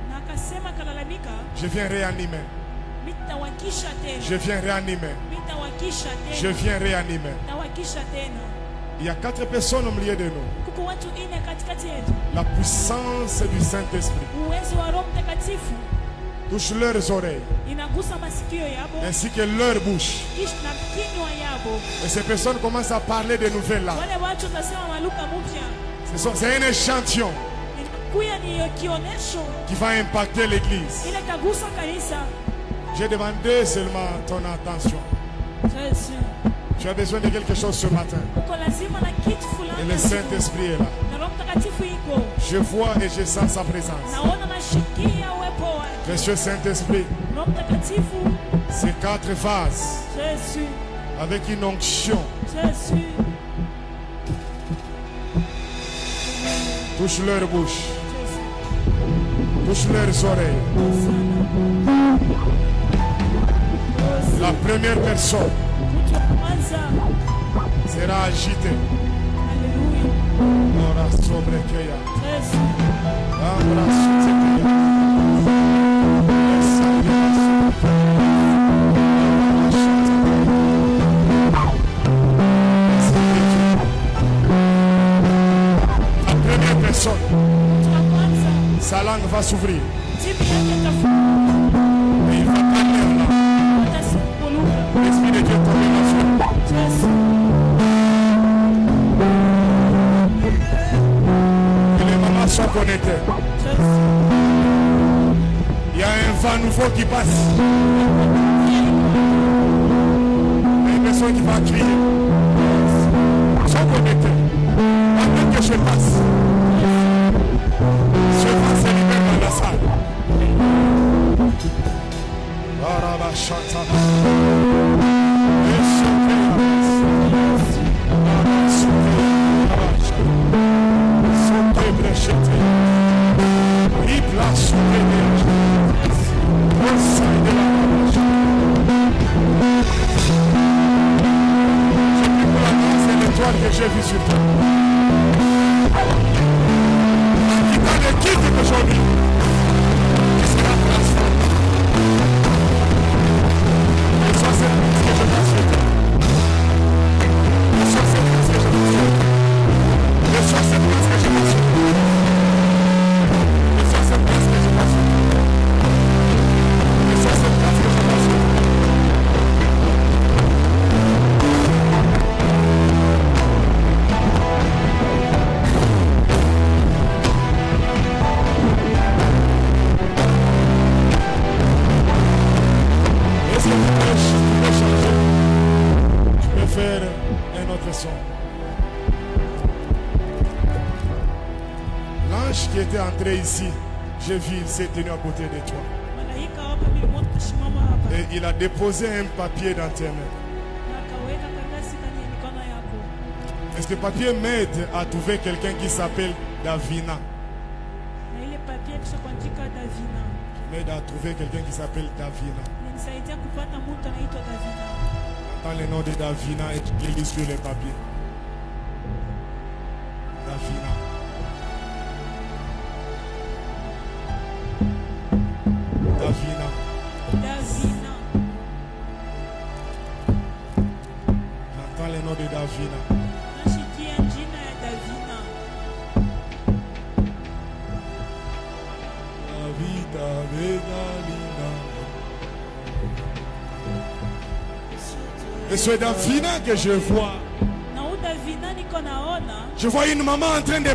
Na akasema kalalamika, je viens réanimer. mitawakisha tena. Je viens réanimer. Mitawakisha Je tena. viens réanimer. Tawakisha tena. Il y a 4 personnes au milieu de nous. Kuko watu ine katikati yetu. La puissance du Saint-Esprit Uwezo wa Roho Mtakatifu touche leurs oreilles inagusa masikio yabo ainsi que leur bouche. kisha na kinywa yabo. Et ces personnes commencent à parler de nouvelles langues. Wale watu watasema malugha mpya. C'est un échantillon Inakuya ni kionesho qui va impacter l'église. ile kagusa kanisa. J'ai demandé seulement ton attention. Yesu. Tu as besoin de quelque chose ce matin. Uko lazima na kitu Et fulani. le Saint-Esprit est là. Na Roho Mtakatifu iko. Je vois et je sens sa présence. Naona nashikia uwepo wake. Précieux Saint-Esprit, Roho Mtakatifu. ces 4 vases Yesu. avec une onction Yesu. touche leur bouche, Yesu. touche leurs oreilles. La première personne Mtu wa kwanza. sera agitée. Haleluya. Ora sobre Keya. Yesu. Ambra sobre Keya. La première personne, Mtu wa kwanza. sa langue va s'ouvrir Timu yake itafunguka. et il va parler en langue. Atasunguluka. L'Esprit de Dieu tombera sur lui. Yesu. Et les mamans sont connectées. Yesu. Il y a un vent nouveau qui passe. Il y a une personne qui va crier. Ils sont connectés. Avant que je passe, ce vent se libère dans la salle. Araba chanta. Que j'ai vu sur toi. Qui t'a le quitte aujourd'hui, qui sera transformé. Et ça, c'est ce que je vois sur toi. Et ça, c'est ce que je vois sur toi. Et ça, c'est ce que je vois sur toi. Et ça, c'est ce que je vois sur toi. Et ça, c'est ce que je vois sur toi. L'ange qui était entré ici, j'ai vu, il s'est tenu à côté de toi. Malaika hapa nilimwona kusimama hapa. Et il a déposé un papier dans tes mains. Na akaweka karatasi ndani ya mikono yako. Et ce papier m'aide à trouver quelqu'un qui s'appelle Davina. Na ile papier kisha kuandika Davina. M'aide à trouver quelqu'un qui s'appelle Davina. Inanisaidia kupata mtu anaitwa Davina. Dans le nom de Davina et tu lis sur les papiers. Davina. Davina. Davina. J'entends le nom de Davina. Nashikia jina ya Davina. Davida Benalina. Et c'est Davina que je vois. Na u Davina niko naona. Je vois une maman en train de